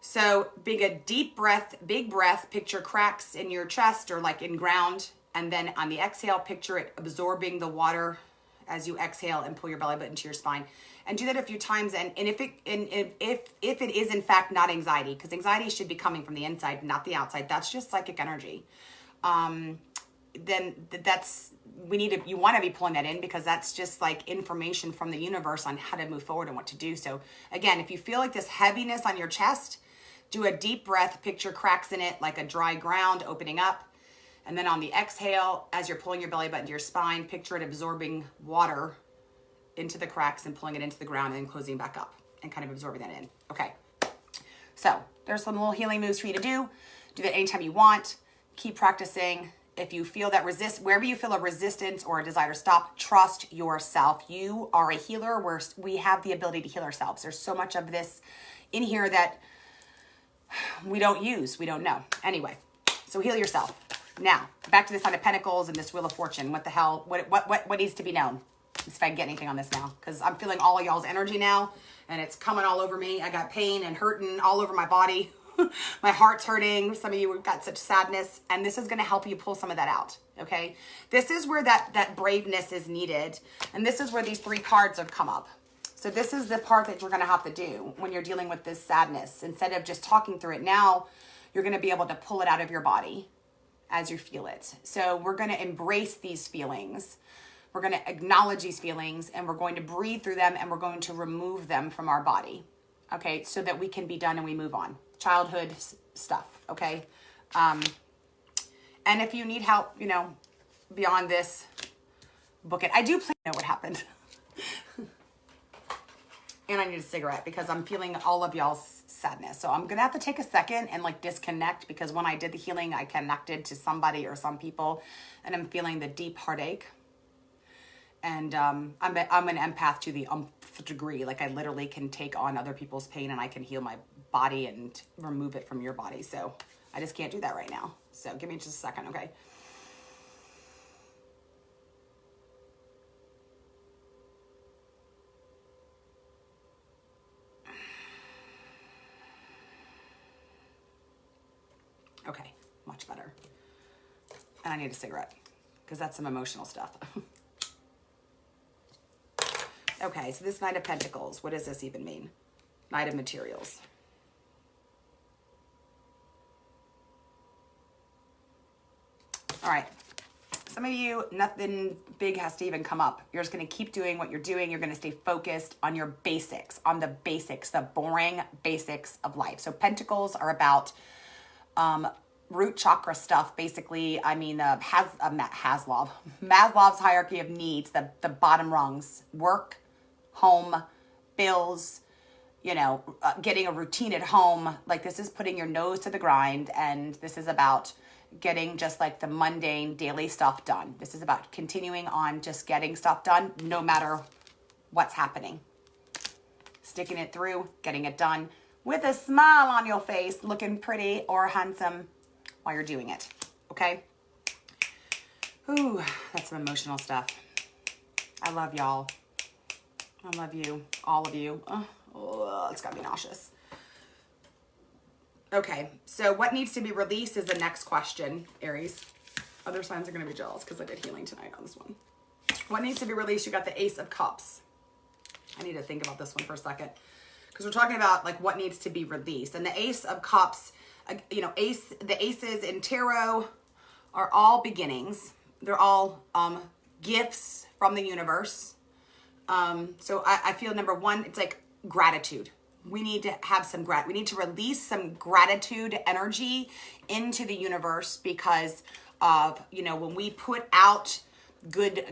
So big, a deep breath, big breath, picture cracks in your chest or like in ground. And then on the exhale, picture it absorbing the water as you exhale, and pull your belly button to your spine. And do that a few times. And if it is in fact not anxiety, because anxiety should be coming from the inside, not the outside. That's just psychic energy. Then you want to be pulling that in, because that's just like information from the universe on how to move forward and what to do. So again, if you feel like this heaviness on your chest, do a deep breath, picture cracks in it like a dry ground opening up. And then on the exhale, as you're pulling your belly button to your spine, picture it absorbing water into the cracks and pulling it into the ground and then closing back up and kind of absorbing that in. Okay. So there's some little healing moves for you to do. Do that anytime you want. Keep practicing. If you feel that wherever you feel a resistance or a desire to stop, trust yourself. You are a healer. We have the ability to heal ourselves. There's so much of this in here that we don't use. We don't know. Anyway, so heal yourself. Now, back to this Nine of Pentacles and this Wheel of Fortune. What the hell? What needs to be known? if I can get anything on this now, because I'm feeling all of y'all's energy now, and it's coming all over me. I got pain and hurting all over my body. My heart's hurting. Some of you have got such sadness, and this is going to help you pull some of that out, okay? This is where that braveness is needed, and this is where these 3 cards have come up. So this is the part that you're going to have to do when you're dealing with this sadness. Instead of just talking through it now, you're going to be able to pull it out of your body as you feel it. So we're going to embrace these feelings. We're going to acknowledge these feelings, and we're going to breathe through them, and we're going to remove them from our body, okay, so that we can be done and we move on. Childhood stuff, okay? And if you need help, you know, beyond this, book it. I do know what happened. And I need a cigarette because I'm feeling all of y'all's sadness. So I'm going to have to take a second and like disconnect, because when I did the healing, I connected to somebody or some people, and I'm feeling the deep heartache. And I'm an empath to the degree. Like I literally can take on other people's pain, and I can heal my body and remove it from your body. So I just can't do that right now. So give me just a second, okay? Okay, much better. And I need a cigarette because that's some emotional stuff. Okay, so this Knight of Pentacles, what does this even mean? Knight of Materials. All right, some of you, nothing big has to even come up. You're just going to keep doing what you're doing. You're going to stay focused on your basics, on the basics, the boring basics of life. So Pentacles are about root chakra stuff, basically. I mean, Maslow's hierarchy of needs, the bottom rungs: work, home, bills, you know, getting a routine at home. Like this is putting your nose to the grind, and this is about getting just like the mundane daily stuff done. This is about continuing on just getting stuff done no matter what's happening. Sticking it through, getting it done with a smile on your face, looking pretty or handsome while you're doing it, okay? Ooh, that's some emotional stuff. I love y'all. I love you, all of you. Oh, it's got me nauseous. Okay, so what needs to be released is the next question, Aries. Other signs are going to be jealous because I did healing tonight on this one. What needs to be released? You got the Ace of Cups. I need to think about this one for a second, because we're talking about like what needs to be released. And the Ace of Cups, you know, the aces in tarot are all beginnings. They're all gifts from the universe. So I feel number one, it's like gratitude. We need to have some we need to release some gratitude energy into the universe, because of, you know, when we put out good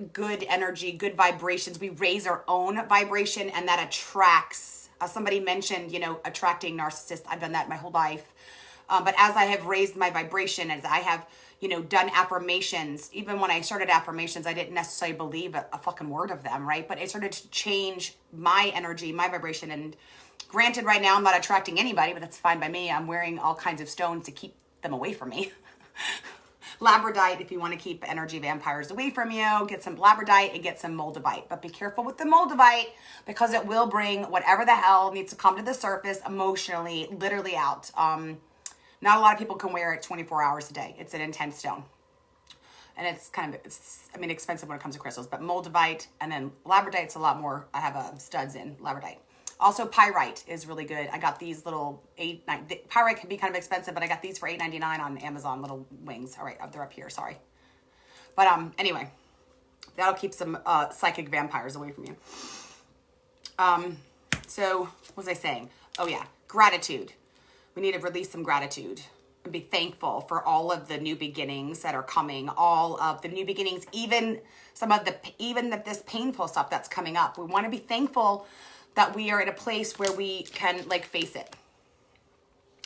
energy, good vibrations, we raise our own vibration, and that attracts. Somebody mentioned, you know, attracting narcissists. I've done that my whole life. But as I have raised my vibration, as I have, you know, done affirmations, even when I started affirmations, I didn't necessarily believe a fucking word of them, right? But it started to change my energy, my vibration. And granted, right now I'm not attracting anybody, but that's fine by me. I'm wearing all kinds of stones to keep them away from me. Labradorite, if you want to keep energy vampires away from you, get some labradorite and get some moldavite. But be careful with the moldavite, because it will bring whatever the hell needs to come to the surface emotionally, literally out. Not a lot of people can wear it 24 hours a day. It's an intense stone. And it's kind of, expensive when it comes to crystals. But moldavite and then labradorite's a lot more. I have studs in labradorite. Also, pyrite is really good. I got these little pyrite can be kind of expensive, but I got these for $8.99 on Amazon, little wings. All right, they're up here, sorry. But anyway, that'll keep some psychic vampires away from you. So, what was I saying? Oh yeah, gratitude. We need to release some gratitude and be thankful for all of the new beginnings that are coming, all of the new beginnings, even this painful stuff that's coming up. We want to be thankful that we are at a place where we can like face it,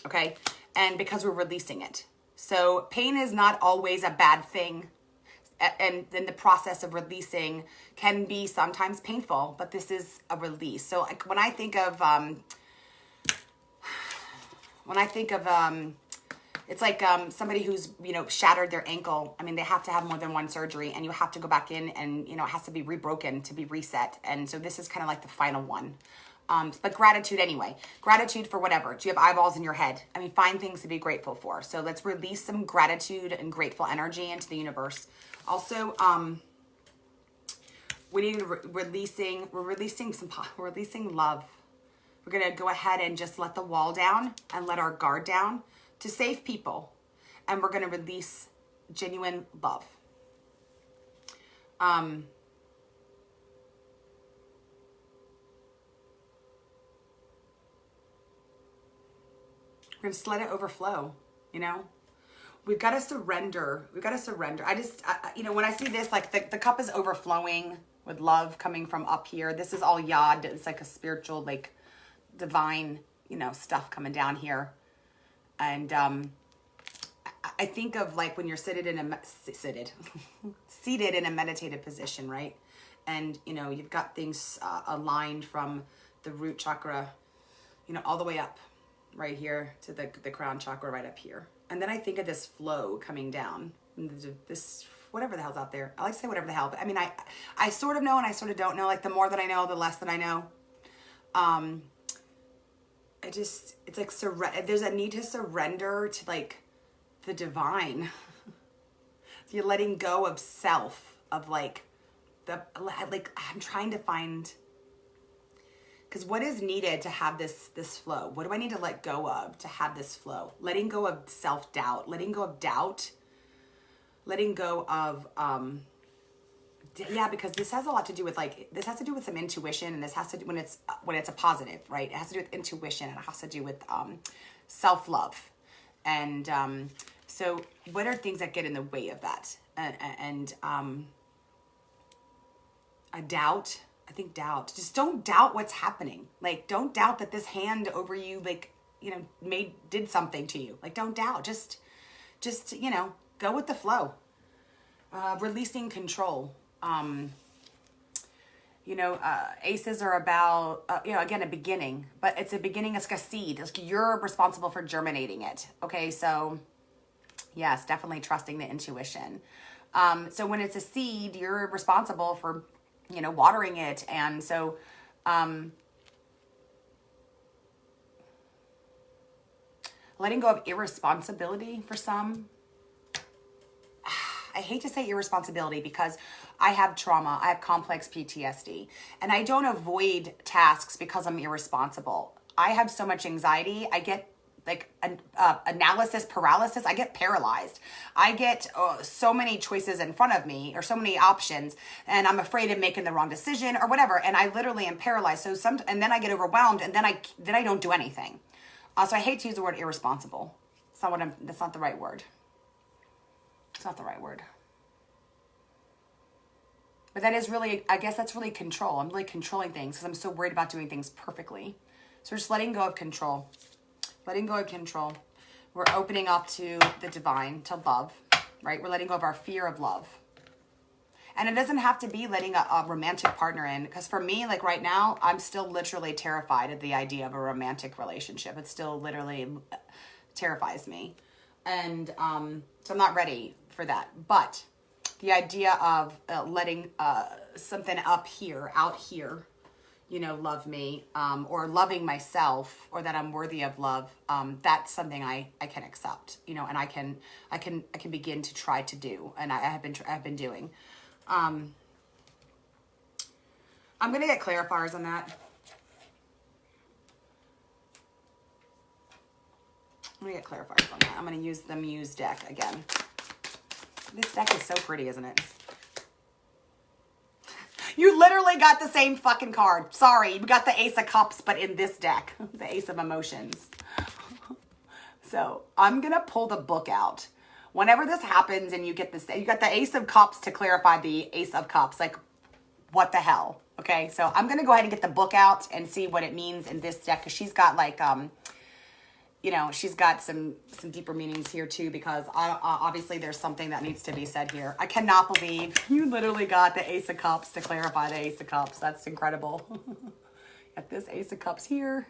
okay? And because we're releasing it. So pain is not always a bad thing. And then the process of releasing can be sometimes painful, but this is a release. So like when I think of It's like somebody who's, you know, shattered their ankle. I mean, they have to have more than one surgery, and you have to go back in, and, you know, it has to be rebroken to be reset. And so this is kind of like the final one. But gratitude anyway. Gratitude for whatever. Do you have eyeballs in your head? I mean, find things to be grateful for. So let's release some gratitude and grateful energy into the universe. Also, we need to we're releasing love. We're going to go ahead and just let the wall down and let our guard down to save people. And we're going to release genuine love. We're going to just let it overflow, you know? We've got to surrender. We've got to surrender. You know, when I see this, like the cup is overflowing with love coming from up here. This is all yod. It's like a spiritual, like divine, you know, stuff coming down here. And I think of like when you're seated in a meditative position, right? And, you know, you've got things aligned from the root chakra, you know, all the way up right here to the crown chakra right up here. And then I think of this flow coming down, this, whatever the hell's out there. I like to say whatever the hell, but I mean, I sort of know and I sort of don't know. Like the more that I know, the less that I know. It's like there's a need to surrender to like the divine. You're letting go of self, of like I'm trying to find, because what is needed to have this flow? What do I need to let go of to have this flow? Letting go of self-doubt, letting go of doubt, letting go of, yeah, because this has a lot to do with like, this has to do with some intuition, and this has to do when it's a positive, right? It has to do with intuition, and it has to do with self-love. And so what are things that get in the way of that? And a doubt. I think doubt. Just don't doubt what's happening. Like, don't doubt that this hand over you, like, you know, did something to you. Like, don't doubt. Just, you know, go with the flow. Releasing control. You know, aces are about, you know, again, a beginning, but it's a beginning. It's like a seed. It's, you're responsible for germinating it. Okay. So yes, definitely trusting the intuition. So when it's a seed, you're responsible for, you know, watering it. And so, letting go of irresponsibility for some. I hate to say irresponsibility because I have trauma. I have complex PTSD, and I don't avoid tasks because I'm irresponsible. I have so much anxiety. I get like analysis paralysis. I get paralyzed. I get so many choices in front of me, or so many options, and I'm afraid of making the wrong decision or whatever. And I literally am paralyzed. So and then I get overwhelmed, and then I don't do anything. So I hate to use the word irresponsible. That's not the right word. It's not the right word. But that is really, I guess that's really control. I'm really controlling things because I'm so worried about doing things perfectly. So we're just letting go of control. Letting go of control. We're opening up to the divine, to love, right? We're letting go of our fear of love. And it doesn't have to be letting a romantic partner in. Because for me, like right now, I'm still literally terrified of the idea of a romantic relationship. It still literally terrifies me. And so I'm not ready for that. But the idea of letting something out here, you know, love me, or loving myself, or that I'm worthy of love, that's something I can accept, you know, and I can begin to try to do, and I have been doing. I'm gonna get clarifiers on that. I'm gonna get clarifiers on that. I'm gonna use the Muse deck again. This deck is so pretty, isn't it? You literally got the same fucking card. Sorry, you got the Ace of Cups, but in this deck, the Ace of Emotions. So I'm gonna pull the book out. Whenever this happens and you get this, you got the Ace of Cups to clarify the Ace of Cups. Like, what the hell? Okay, so I'm gonna go ahead and get the book out and see what it means in this deck, because she's got like, you know, she's got some deeper meanings here too, because obviously there's something that needs to be said here. I cannot believe you literally got the Ace of Cups to clarify the Ace of Cups. That's incredible. Got this Ace of Cups here.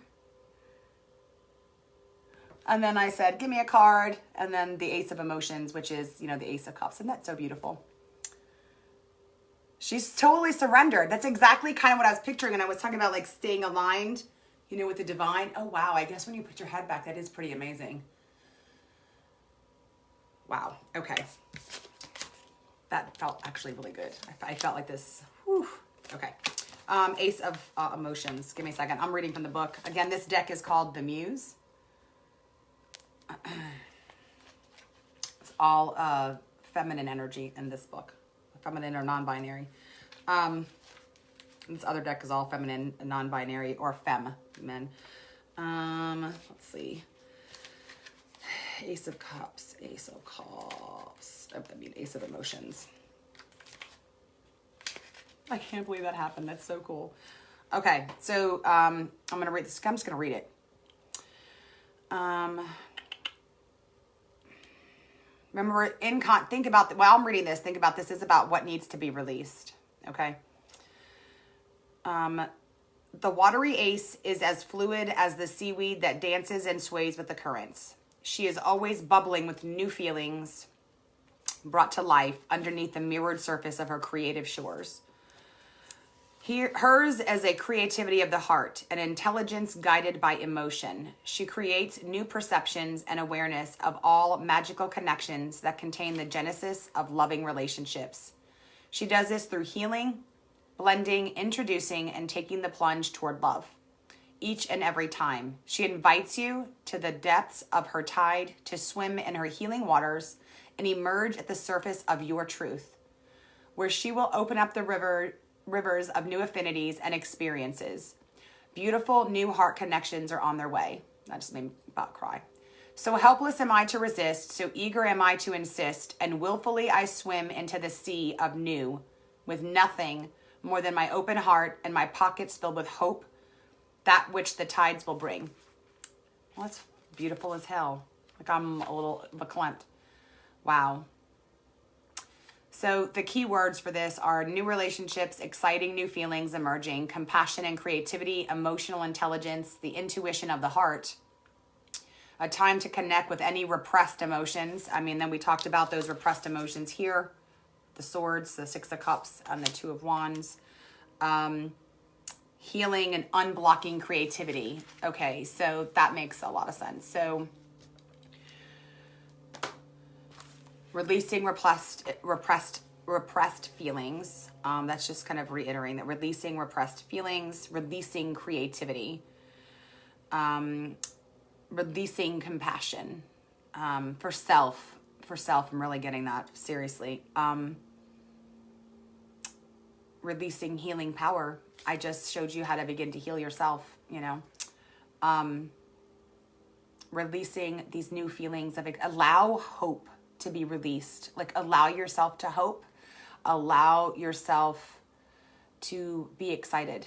And then I said, give me a card. And then the Ace of Emotions, which is, you know, the Ace of Cups. Isn't that so beautiful? She's totally surrendered. That's exactly kind of what I was picturing. And I was talking about like staying aligned, you know, with the divine. Oh, wow. I guess when you put your head back, that is pretty amazing. Wow. Okay. That felt actually really good. I felt like this. Whew. Okay. Ace of Emotions. Give me a second. I'm reading from the book. Again, this deck is called The Muse. It's all feminine energy in this book. Feminine or non-binary. This other deck is all feminine, non-binary, or femme-men. Let's see. Ace of Cups. Ace of Cups. I mean, Ace of Emotions. I can't believe that happened. That's so cool. Okay, so I'm going to read this. I'm just going to read it. Remember, think about, while I'm reading this, think about this is about what needs to be released, okay? The watery ace is as fluid as the seaweed that dances and sways with the currents. She is always bubbling with new feelings brought to life underneath the mirrored surface of her creative shores. Hers is a creativity of the heart, an intelligence guided by emotion. She creates new perceptions and awareness of all magical connections that contain the genesis of loving relationships. She does this through healing, blending, introducing, and taking the plunge toward love. Each and every time, she invites you to the depths of her tide to swim in her healing waters and emerge at the surface of your truth, where she will open up the rivers of new affinities and experiences. Beautiful new heart connections are on their way. That just made me about cry. So helpless am I to resist, so eager am I to insist, and willfully I swim into the sea of new, with nothing more than my open heart and my pockets filled with hope, that which the tides will bring. Well, that's beautiful as hell. Like I'm a little verklempt. Wow. So the key words for this are new relationships, exciting new feelings emerging, compassion and creativity, emotional intelligence, the intuition of the heart, a time to connect with any repressed emotions. I mean, then we talked about those repressed emotions here, the swords, the Six of Cups, and the Two of Wands. Healing and unblocking creativity. Okay, so that makes a lot of sense. So releasing repressed feelings. That's just kind of reiterating that releasing repressed feelings, releasing creativity, releasing compassion, for self. I'm really getting that seriously. Releasing healing power. I just showed you how to begin to heal yourself, you know. Releasing these new feelings of allow hope to be released. Like allow yourself to hope. Allow yourself to be excited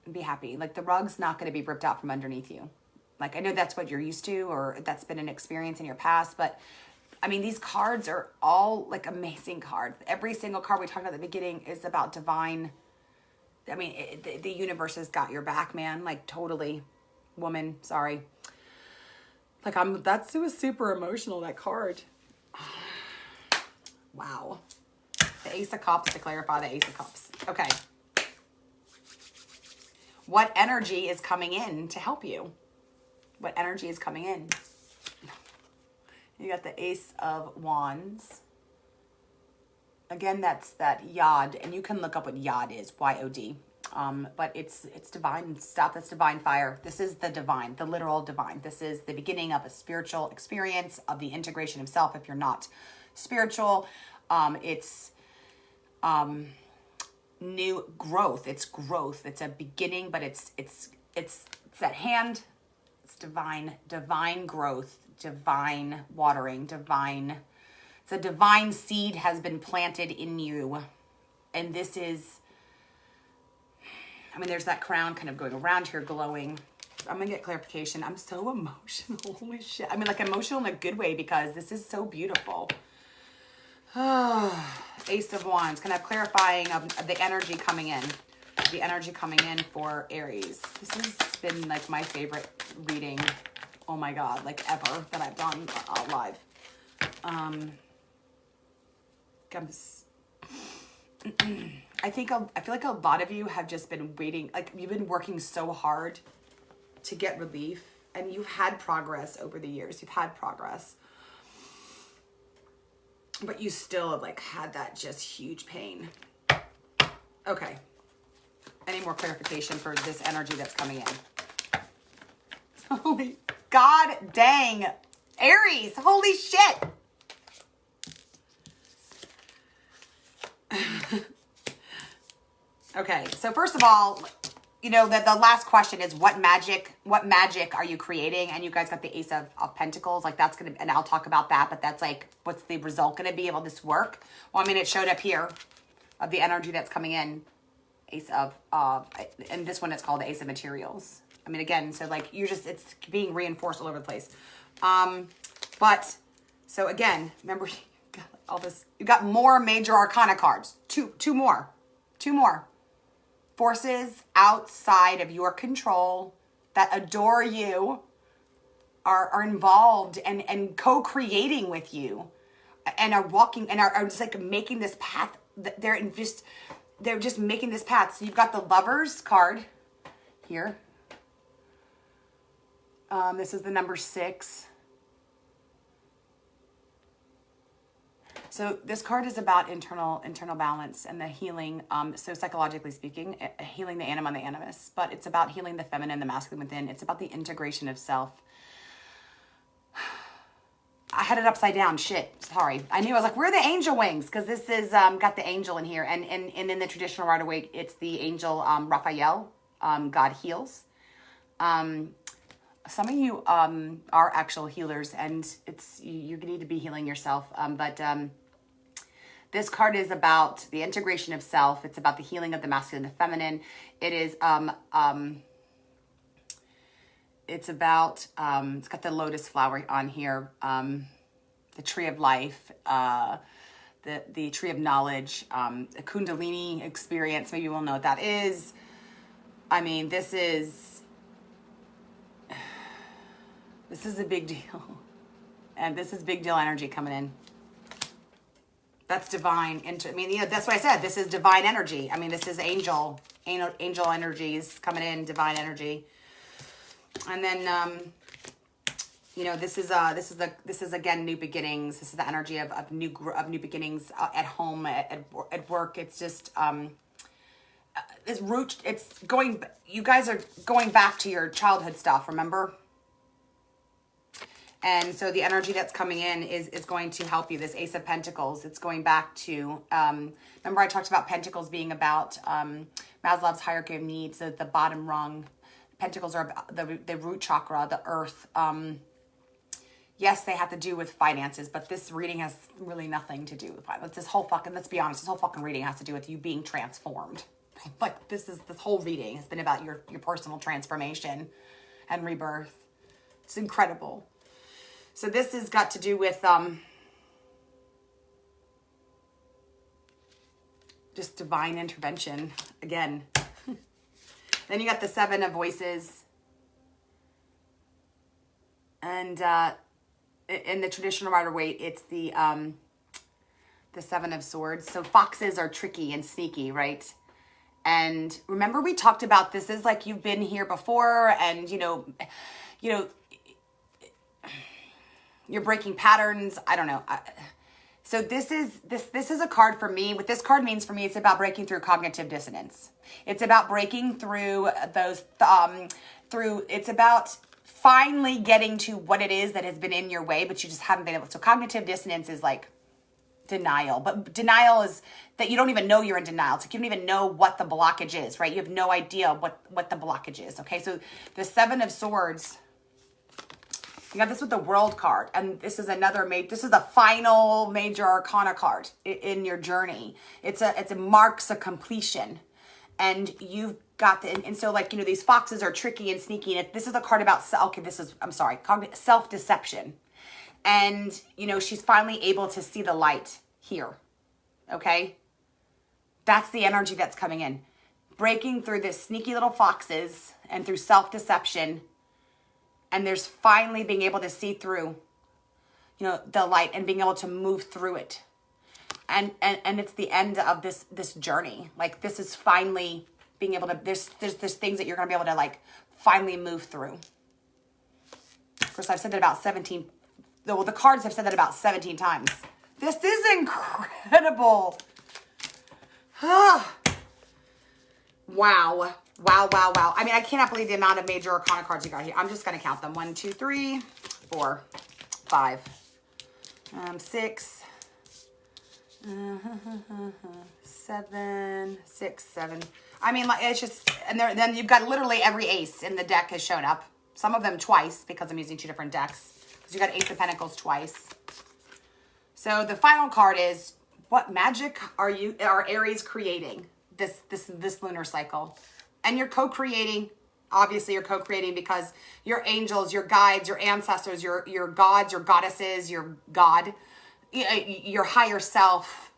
and be happy. Like the rug's not going to be ripped out from underneath you. Like I know that's what you're used to, or that's been an experience in your past, but I mean, these cards are all like amazing cards. Every single card we talked about at the beginning is about divine. I mean, the universe has got your back, man. Like totally, woman. Sorry. Like that was super emotional, that card. Wow. The Ace of Cups, to clarify, the Ace of Cups. Okay. What energy is coming in to help you? What energy is coming in? You got the Ace of Wands. Again, that's that Yod, and you can look up what Yod is, Y-O-D. But it's divine stuff. That's divine fire. This is the divine, the literal divine. This is the beginning of a spiritual experience, of the integration of self. If you're not spiritual, it's new growth. It's growth. It's a beginning, but it's that hand. It's divine growth, divine watering, divine. It's a divine seed has been planted in you. And this is, I mean, there's that crown kind of going around here glowing. I'm going to get clarification. I'm so emotional. Holy shit. I mean, like emotional in a good way because this is so beautiful. Ace of Wands. Kind of clarifying of the energy coming in. The energy coming in for Aries. This has been like my favorite reading oh my God, like ever that I've done live. I feel like a lot of you have just been waiting, like you've been working so hard to get relief, and you've had progress over the years. You've had progress, but you still have like had that just huge pain. Okay. Any more clarification for this energy that's coming in? Holy God dang. Aries, holy shit. Okay, so first of all, you know, the last question is what magic are you creating? And you guys got the Ace of Pentacles. Like that's going to, and I'll talk about that, but that's like, what's the result going to be of all this work? Well, I mean, it showed up here of the energy that's coming in. Ace of, and this one it's called the Ace of Materials. I mean, again, so like you're just, it's being reinforced all over the place. But, so again, remember, you got all this, you got more major arcana cards. Two more. Forces outside of your control that adore you are involved and co-creating with you and are walking and are just like making this path. They're just making this path. So you've got the Lovers card here. This is the number 6. So this card is about internal balance and the healing. So psychologically speaking, healing the anima and the animus, but it's about healing the feminine, the masculine within. It's about the integration of self. I had it upside down. Shit. Sorry. I knew. I was like, where are the angel wings? Because this is got the angel in here. And in the traditional Rider-Waite, it's the angel Raphael. God heals. Some of you are actual healers, and you need to be healing yourself. But this card is about the integration of self. It's about the healing of the masculine and the feminine. It is it's about it's got the lotus flower on here, the tree of life, the tree of knowledge, a Kundalini experience. Maybe you will know what that is. I mean, this is a big deal. And this is big deal energy coming in. That's divine. I mean, you know, that's what I said. This is divine energy. I mean, this is angel energies coming in, divine energy. And then, you know, this is again, new beginnings. This is the energy of new beginnings at home, at work. It's just, you guys are going back to your childhood stuff, remember? And so the energy that's coming in is going to help you. This Ace of Pentacles, it's going back to, remember I talked about Pentacles being about Maslow's hierarchy of needs, the bottom rung. Pentacles are the root chakra, the earth. Yes, they have to do with finances, but this reading has really nothing to do with finance. Let's be honest, this whole fucking reading has to do with you being transformed. Like this whole reading has been about your personal transformation and rebirth. It's incredible. So this has got to do with just divine intervention again. Then you got the 7 of Voices. And in the traditional Rider-Waite, it's the 7 of Swords. So foxes are tricky and sneaky, right? And remember we talked about this is like you've been here before, and you know, you're breaking patterns. I don't know. So this is a card for me. What this card means for me, it's about breaking through cognitive dissonance. It's about breaking through those, it's about finally getting to what it is that has been in your way, but you just haven't been able to. So cognitive dissonance is like denial, but denial is that you don't even know you're in denial. It's like you don't even know what the blockage is, right? You have no idea what the blockage is, okay? So the 7 of Swords, you got this with the World card, and this is this is the final major arcana card in your journey. It marks a completion, and you've got and so like, you know, these foxes are tricky and sneaky, and this is a card about, self-deception. And, you know, she's finally able to see the light here, okay? That's the energy that's coming in. Breaking through this sneaky little foxes and through self-deception And there's finally being able to see through, you know, the light and being able to move through it. And it's the end of this journey. Like, this is finally being able to, there's things that you're going to be able to, like, finally move through. Of course, I've said that about 17, well, the cards have said that about 17 times. This is incredible. Wow. Wow, wow, wow. I mean, I cannot believe the amount of major arcana cards you got here. I'm just going to count them. 1, 2, 3, 4, 5, 6, 7, 6, 7. I mean, like, it's just, and then you've got literally every ace in the deck has shown up. Some of them twice because I'm using 2 different decks. Because you got Ace of Pentacles twice. So the final card is, what magic are Aries creating this lunar cycle? And you're co-creating. Obviously, you're co-creating because your angels, your guides, your ancestors, your gods, your goddesses, your God, your higher self.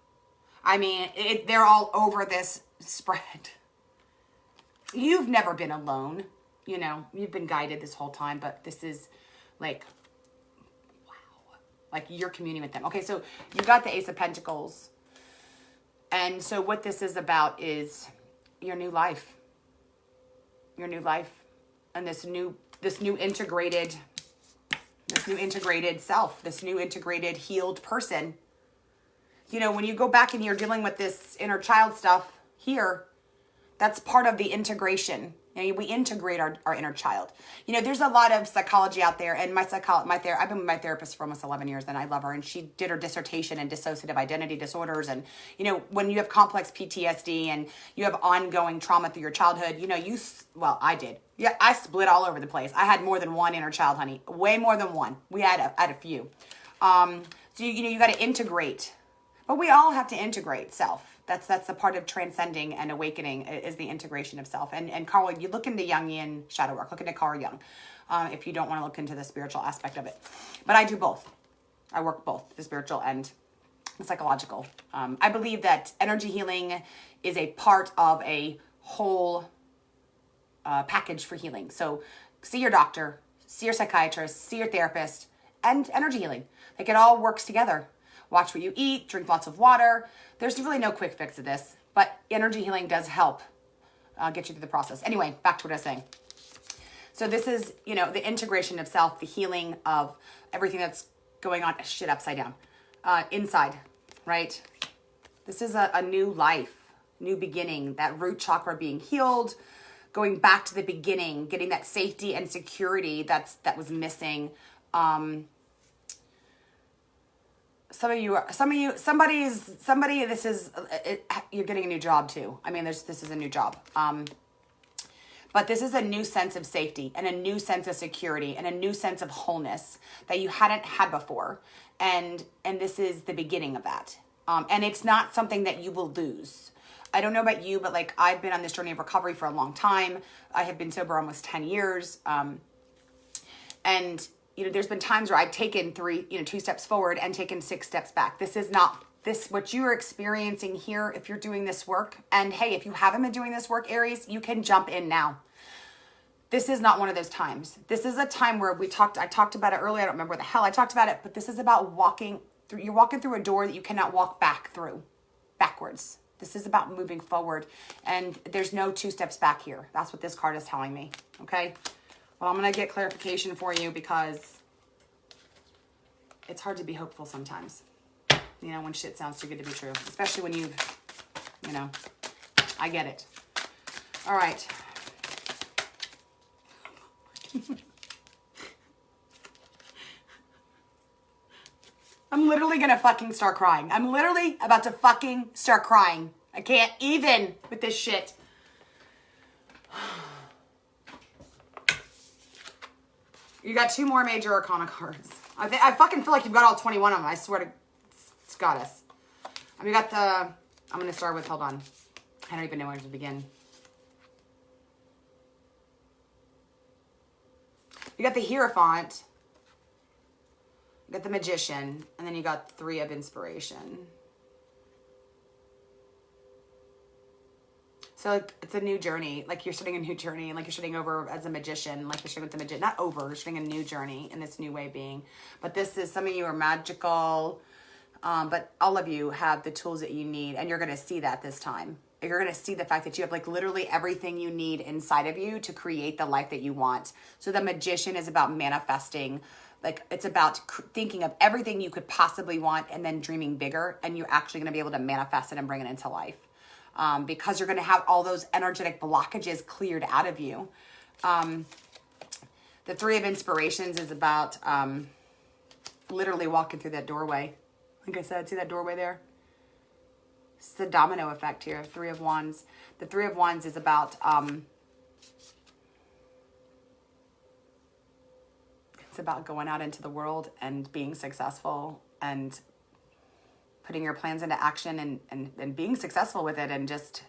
I mean, they're all over this spread. You've never been alone. You know, you've been guided this whole time, but this is like, wow. Like, you're communing with them. Okay, so you got the Ace of Pentacles. And so what this is about is your new life. Your new life. And this new integrated self, this new integrated healed person. You know, when you go back and you're dealing with this inner child stuff here, that's part of the integration. You know, we integrate our inner child. You know, there's a lot of psychology out there, and I've been with my therapist for almost 11 years, and I love her, and she did her dissertation in dissociative identity disorders. And, you know, when you have complex PTSD and you have ongoing trauma through your childhood, you know, I did. Yeah, I split all over the place. I had more than one inner child, honey. Way more than one. We had a few. So, you know, you got to integrate. But we all have to integrate self. That's the part of transcending and awakening, is the integration of self. And Carl, you look into Jungian shadow work. Look into Carl Jung if you don't want to look into the spiritual aspect of it. But I do both. I work both, the spiritual and the psychological. I believe that energy healing is a part of a whole package for healing. So see your doctor, see your psychiatrist, see your therapist, and energy healing. Like, it all works together. Watch what you eat, drink lots of water. There's really no quick fix to this, but energy healing does help get you through the process. Anyway, back to what I was saying. So this is, you know, the integration of self, the healing of everything that's going on, shit, upside down, inside, right? This is a new life, new beginning, that root chakra being healed, going back to the beginning, getting that safety and security that was missing. Somebody, you're getting a new job too. I mean, this is a new job. But this is a new sense of safety and a new sense of security and a new sense of wholeness that you hadn't had before. And this is the beginning of that. And it's not something that you will lose. I don't know about you, but like, I've been on this journey of recovery for a long time. I have been sober almost 10 years. And you know, there's been times where I've taken 2 steps forward and taken 6 steps back. This is not what you are experiencing here if you're doing this work. And hey, if you haven't been doing this work, Aries, you can jump in now. This is not one of those times. This is a time where I talked about it earlier. I don't remember where the hell I talked about it, but this is about walking through. You're walking through a door that you cannot walk backwards. This is about moving forward. And there's no 2 steps back here. That's what this card is telling me. Okay. Well, I'm going to get clarification for you because it's hard to be hopeful sometimes. You know, when shit sounds too good to be true. Especially when you know, I get it. All right. I'm literally going to fucking start crying. I'm literally about to fucking start crying. I can't even with this shit. You got 2 more major arcana cards. I fucking feel like you've got all 21 of them. I swear to Goddess. You got I'm going to start with, hold on. I don't even know where to begin. You got the Hierophant. You got the Magician. And then you got 3 of Inspiration. So it's a new journey. Like you're starting a new journey, and like you're starting over as a magician, like you're starting with the magician, not over, you're starting a new journey in this new way of being. But this is, some of you are magical, but all of you have the tools that you need, and you're going to see that this time. You're going to see the fact that you have like literally everything you need inside of you to create the life that you want. So the magician is about manifesting. Like it's about thinking of everything you could possibly want and then dreaming bigger. And you're actually going to be able to manifest it and bring it into life. Because you're going to have all those energetic blockages cleared out of you. The Three of Inspirations is about literally walking through that doorway. Like I said, see that doorway there? It's the domino effect here, Three of Wands. The Three of Wands is about it's about going out into the world and being successful and putting your plans into action and being successful with it, and just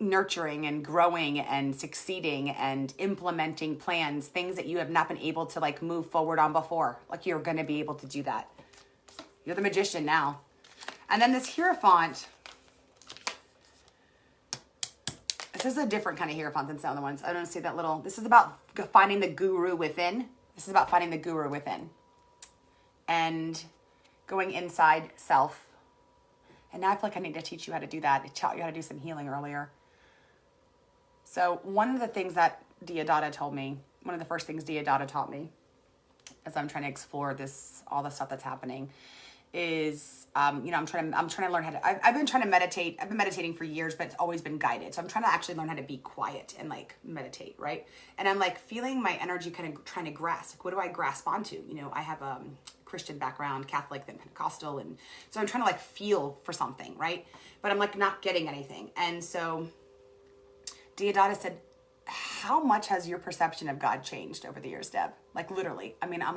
nurturing and growing and succeeding and implementing plans, things that you have not been able to like move forward on before. Like you're going to be able to do that. You're the magician now. And then this Hierophant, this is a different kind of Hierophant than some other ones. I don't see that little, this is about finding the guru within. This is about finding the guru within and going inside self. And now I feel like I need to teach you how to do that. I taught you how to do some healing earlier. So one of the things that Diodata told me, one of the first things Diodata taught me as I'm trying to explore this, all the stuff that's happening, is, you know, I'm trying to learn how to, I've been trying to meditate. I've been meditating for years, but it's always been guided. So I'm trying to actually learn how to be quiet and like meditate, right? And I'm like feeling my energy kind of trying to grasp. Like, what do I grasp onto? You know, I have a Christian background, Catholic, then Pentecostal. And so I'm trying to like feel for something, right? But I'm like not getting anything. And so Diodata said, how much has your perception of God changed over the years, Deb? Like literally, I mean, I'm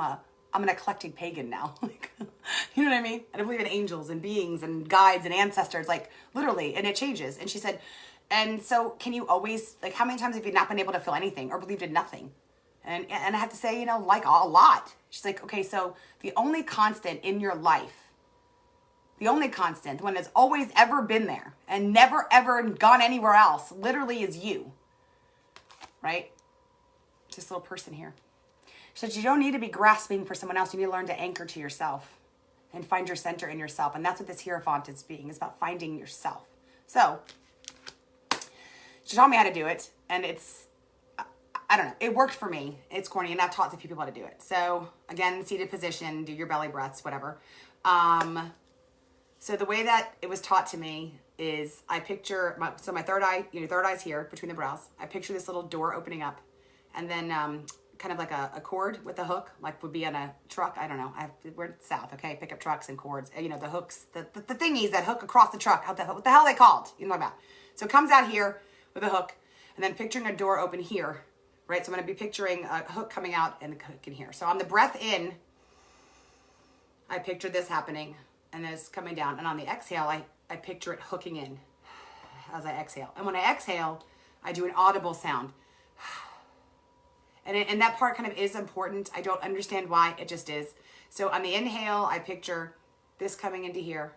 an eclectic pagan now. Like, you know what I mean? I don't believe in angels and beings and guides and ancestors, like literally, and it changes. And she said, and so can you always, like, how many times have you not been able to feel anything or believed in nothing? And I have to say, you know, like a lot. She's like, okay, so the only constant in your life, the only constant, the one that's always ever been there and never ever gone anywhere else, literally is you, right? This little person here. She said, you don't need to be grasping for someone else. You need to learn to anchor to yourself and find your center in yourself. And that's what this Hierophant is being. It's about finding yourself. So she taught me how to do it. And it's, I don't know, it worked for me. It's corny. And I've taught a few people how to do it. So again, seated position, do your belly breaths, whatever. So the way that it was taught to me is I picture, my third eye, you know, third eye's here between the brows. I picture this little door opening up, and then kind of like a cord with a hook, like would be on a truck. I don't know. We're south, okay? Pick up trucks and cords. You know, the hooks, the thingies that hook across the truck. What the hell are they called? You know what I'm about. So it comes out here with a hook, and then picturing a door open here, right? So I'm going to be picturing a hook coming out and the hook in here. So on the breath in, I picture this happening, and this coming down. And on the exhale, I picture it hooking in as I exhale. And when I exhale, I do an audible sound. And that part kind of is important. I don't understand why, it just is. So on the inhale, I picture this coming into here.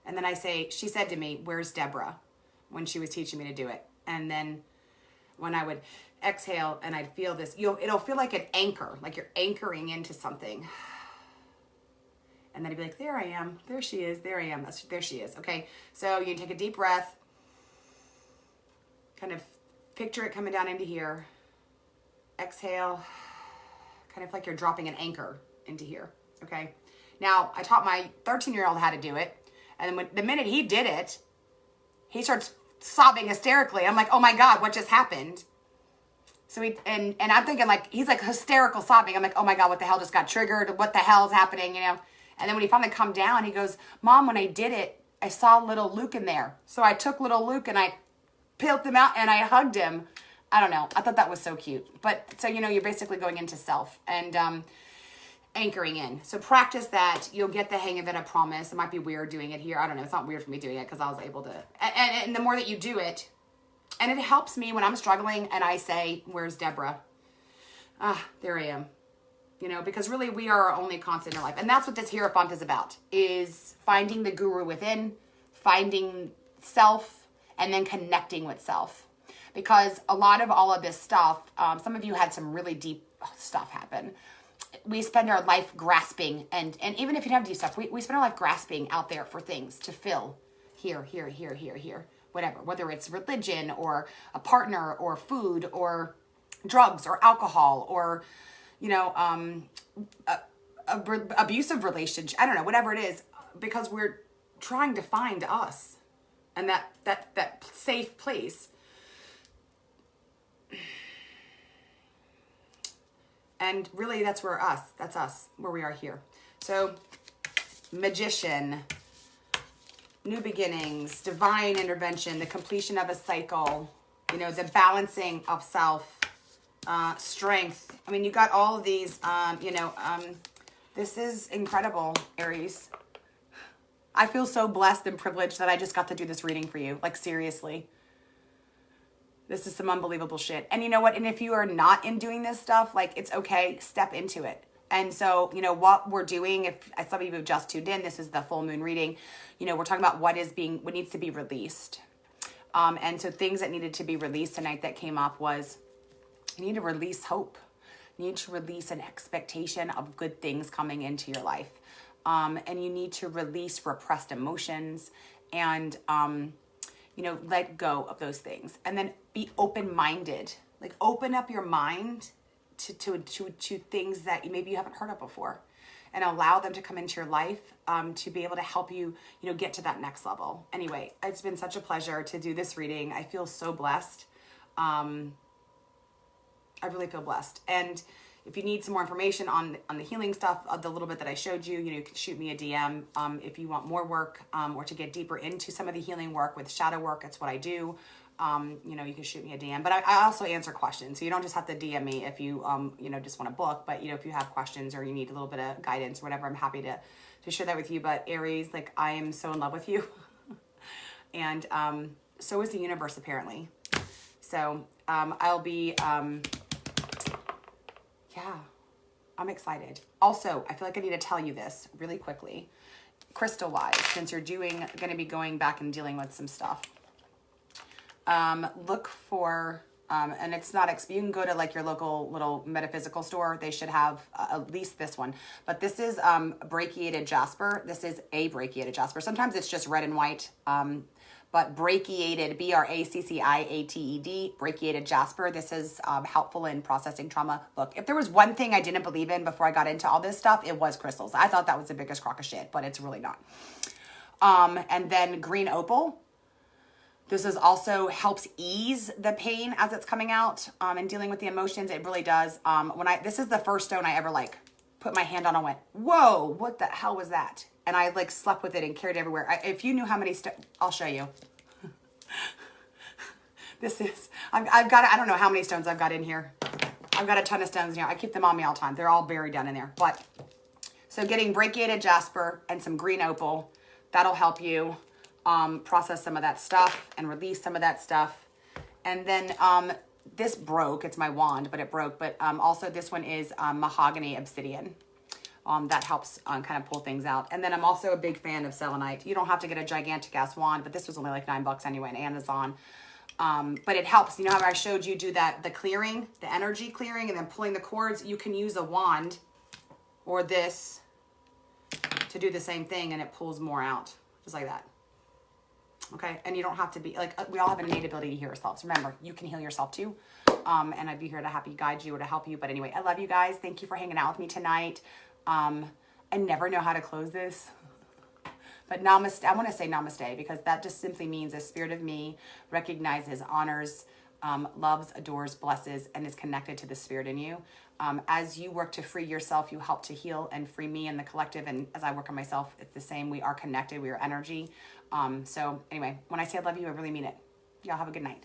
And then I say, she said to me, where's Deborah? When she was teaching me to do it. And then when I would exhale and I'd feel this, it'll feel like an anchor, like you're anchoring into something. And then I'd be like, there I am. There she is. There I am. There she is. Okay. So you take a deep breath, kind of picture it coming down into here. Exhale, kind of like you're dropping an anchor into here, okay? Now, I taught my 13-year-old how to do it, and the minute he did it, he starts sobbing hysterically. I'm like, oh my God, what just happened? So and I'm thinking like, he's like hysterical sobbing. I'm like, oh my God, what the hell just got triggered? What the hell is happening, you know? And then when he finally calmed down, he goes, Mom, when I did it, I saw little Luke in there. So I took little Luke and I peeled him out and I hugged him. I don't know. I thought that was so cute. But so, you know, you're basically going into self and anchoring in. So practice that. You'll get the hang of it, I promise. It might be weird doing it here. I don't know. It's not weird for me doing it because I was able to. And the more that you do it, and it helps me when I'm struggling and I say, where's Deborah? Ah, there I am. you know, because really we are our only constant in life. And that's what this Hierophant is about, is finding the guru within, finding self, and then connecting with self. Because a lot of all of this stuff, some of you had some really deep stuff happen. We spend our life grasping, and even if you don't have deep stuff, we spend our life grasping out there for things to fill here, whatever, whether it's religion or a partner or food or drugs or alcohol or, you know, abusive relationship. I don't know, whatever it is, because we're trying to find us and that safe place. And really that's us, where we are here. So Magician, new beginnings, divine intervention, the completion of a cycle, you know, the balancing of self, strength. I mean, you got all of these, this is incredible, Aries. I feel so blessed and privileged that I just got to do this reading for you. Like, seriously. This is some unbelievable shit. And you know what? And if you are not in doing this stuff, like, it's okay. Step into it. And so, you know, what we're doing, if some of you have just tuned in, this is the full moon reading. You know, we're talking about what needs to be released. And so things that needed to be released tonight that came up was, you need to release hope. You need to release an expectation of good things coming into your life. And you need to release repressed emotions and, you know, let go of those things. And then be open-minded. Like, open up your mind to things that maybe you haven't heard of before. And allow them to come into your life to be able to help you, you know, get to that next level. Anyway, it's been such a pleasure to do this reading. I feel so blessed. I really feel blessed. And if you need some more information on the healing stuff, the little bit that I showed you, you know, you can shoot me a DM. If you want more work or to get deeper into some of the healing work with shadow work, it's what I do. You know, you can shoot me a DM. But I also answer questions. So you don't just have to DM me if you, you know, just want to book. But, you know, if you have questions or you need a little bit of guidance or whatever, I'm happy to share that with you. But Aries, like, I am so in love with you. And so is the universe, apparently. So I'll be... yeah, I'm excited. Also, I feel like I need to tell you this really quickly. Crystal-wise, since you're going to be going back and dealing with some stuff. Look for, and it's not, you can go to like your local little metaphysical store. They should have at least this one. But this is brachiated jasper. This is a brachiated jasper. Sometimes it's just red and white. But brachiated, B-R-A-C-C-I-A-T-E-D, brachiated jasper. This is helpful in processing trauma. Look, if there was one thing I didn't believe in before I got into all this stuff, it was crystals. I thought that was the biggest crock of shit, but it's really not. And then green opal. This is also helps ease the pain as it's coming out and dealing with the emotions. It really does. This is the first stone I ever like put my hand on and went, whoa, what the hell was that? And I like slept with it and carried it everywhere. If you knew how many I'll show you. This is, I've got, I don't know how many stones I've got in here. I've got a ton of stones in here. I keep them on me all the time. They're all buried down in there. But, so getting brachiated jasper and some green opal, that'll help you process some of that stuff and release some of that stuff. And then this broke. It's my wand, but it broke. But also this one is mahogany obsidian. That helps kind of pull things out. And then I'm also a big fan of selenite. You don't have to get a gigantic ass wand, but this was only like $9 anyway on Amazon. But it helps. You know how I showed you do that, the clearing, the energy clearing, and then pulling the cords? You can use a wand or this to do the same thing, and it pulls more out, just like that. Okay, and you don't have to be, like, we all have an innate ability to heal ourselves. Remember, you can heal yourself too. And I'd be here to guide you or to help you. But anyway, I love you guys. Thank you for hanging out with me tonight. I never know how to close this, but namaste. I want to say namaste because that just simply means the spirit of me recognizes, honors, loves, adores, blesses, and is connected to the spirit in you. As you work to free yourself, you help to heal and free me and the collective. And as I work on myself, it's the same. We are connected. We are energy. So anyway, when I say I love you, I really mean it. Y'all have a good night.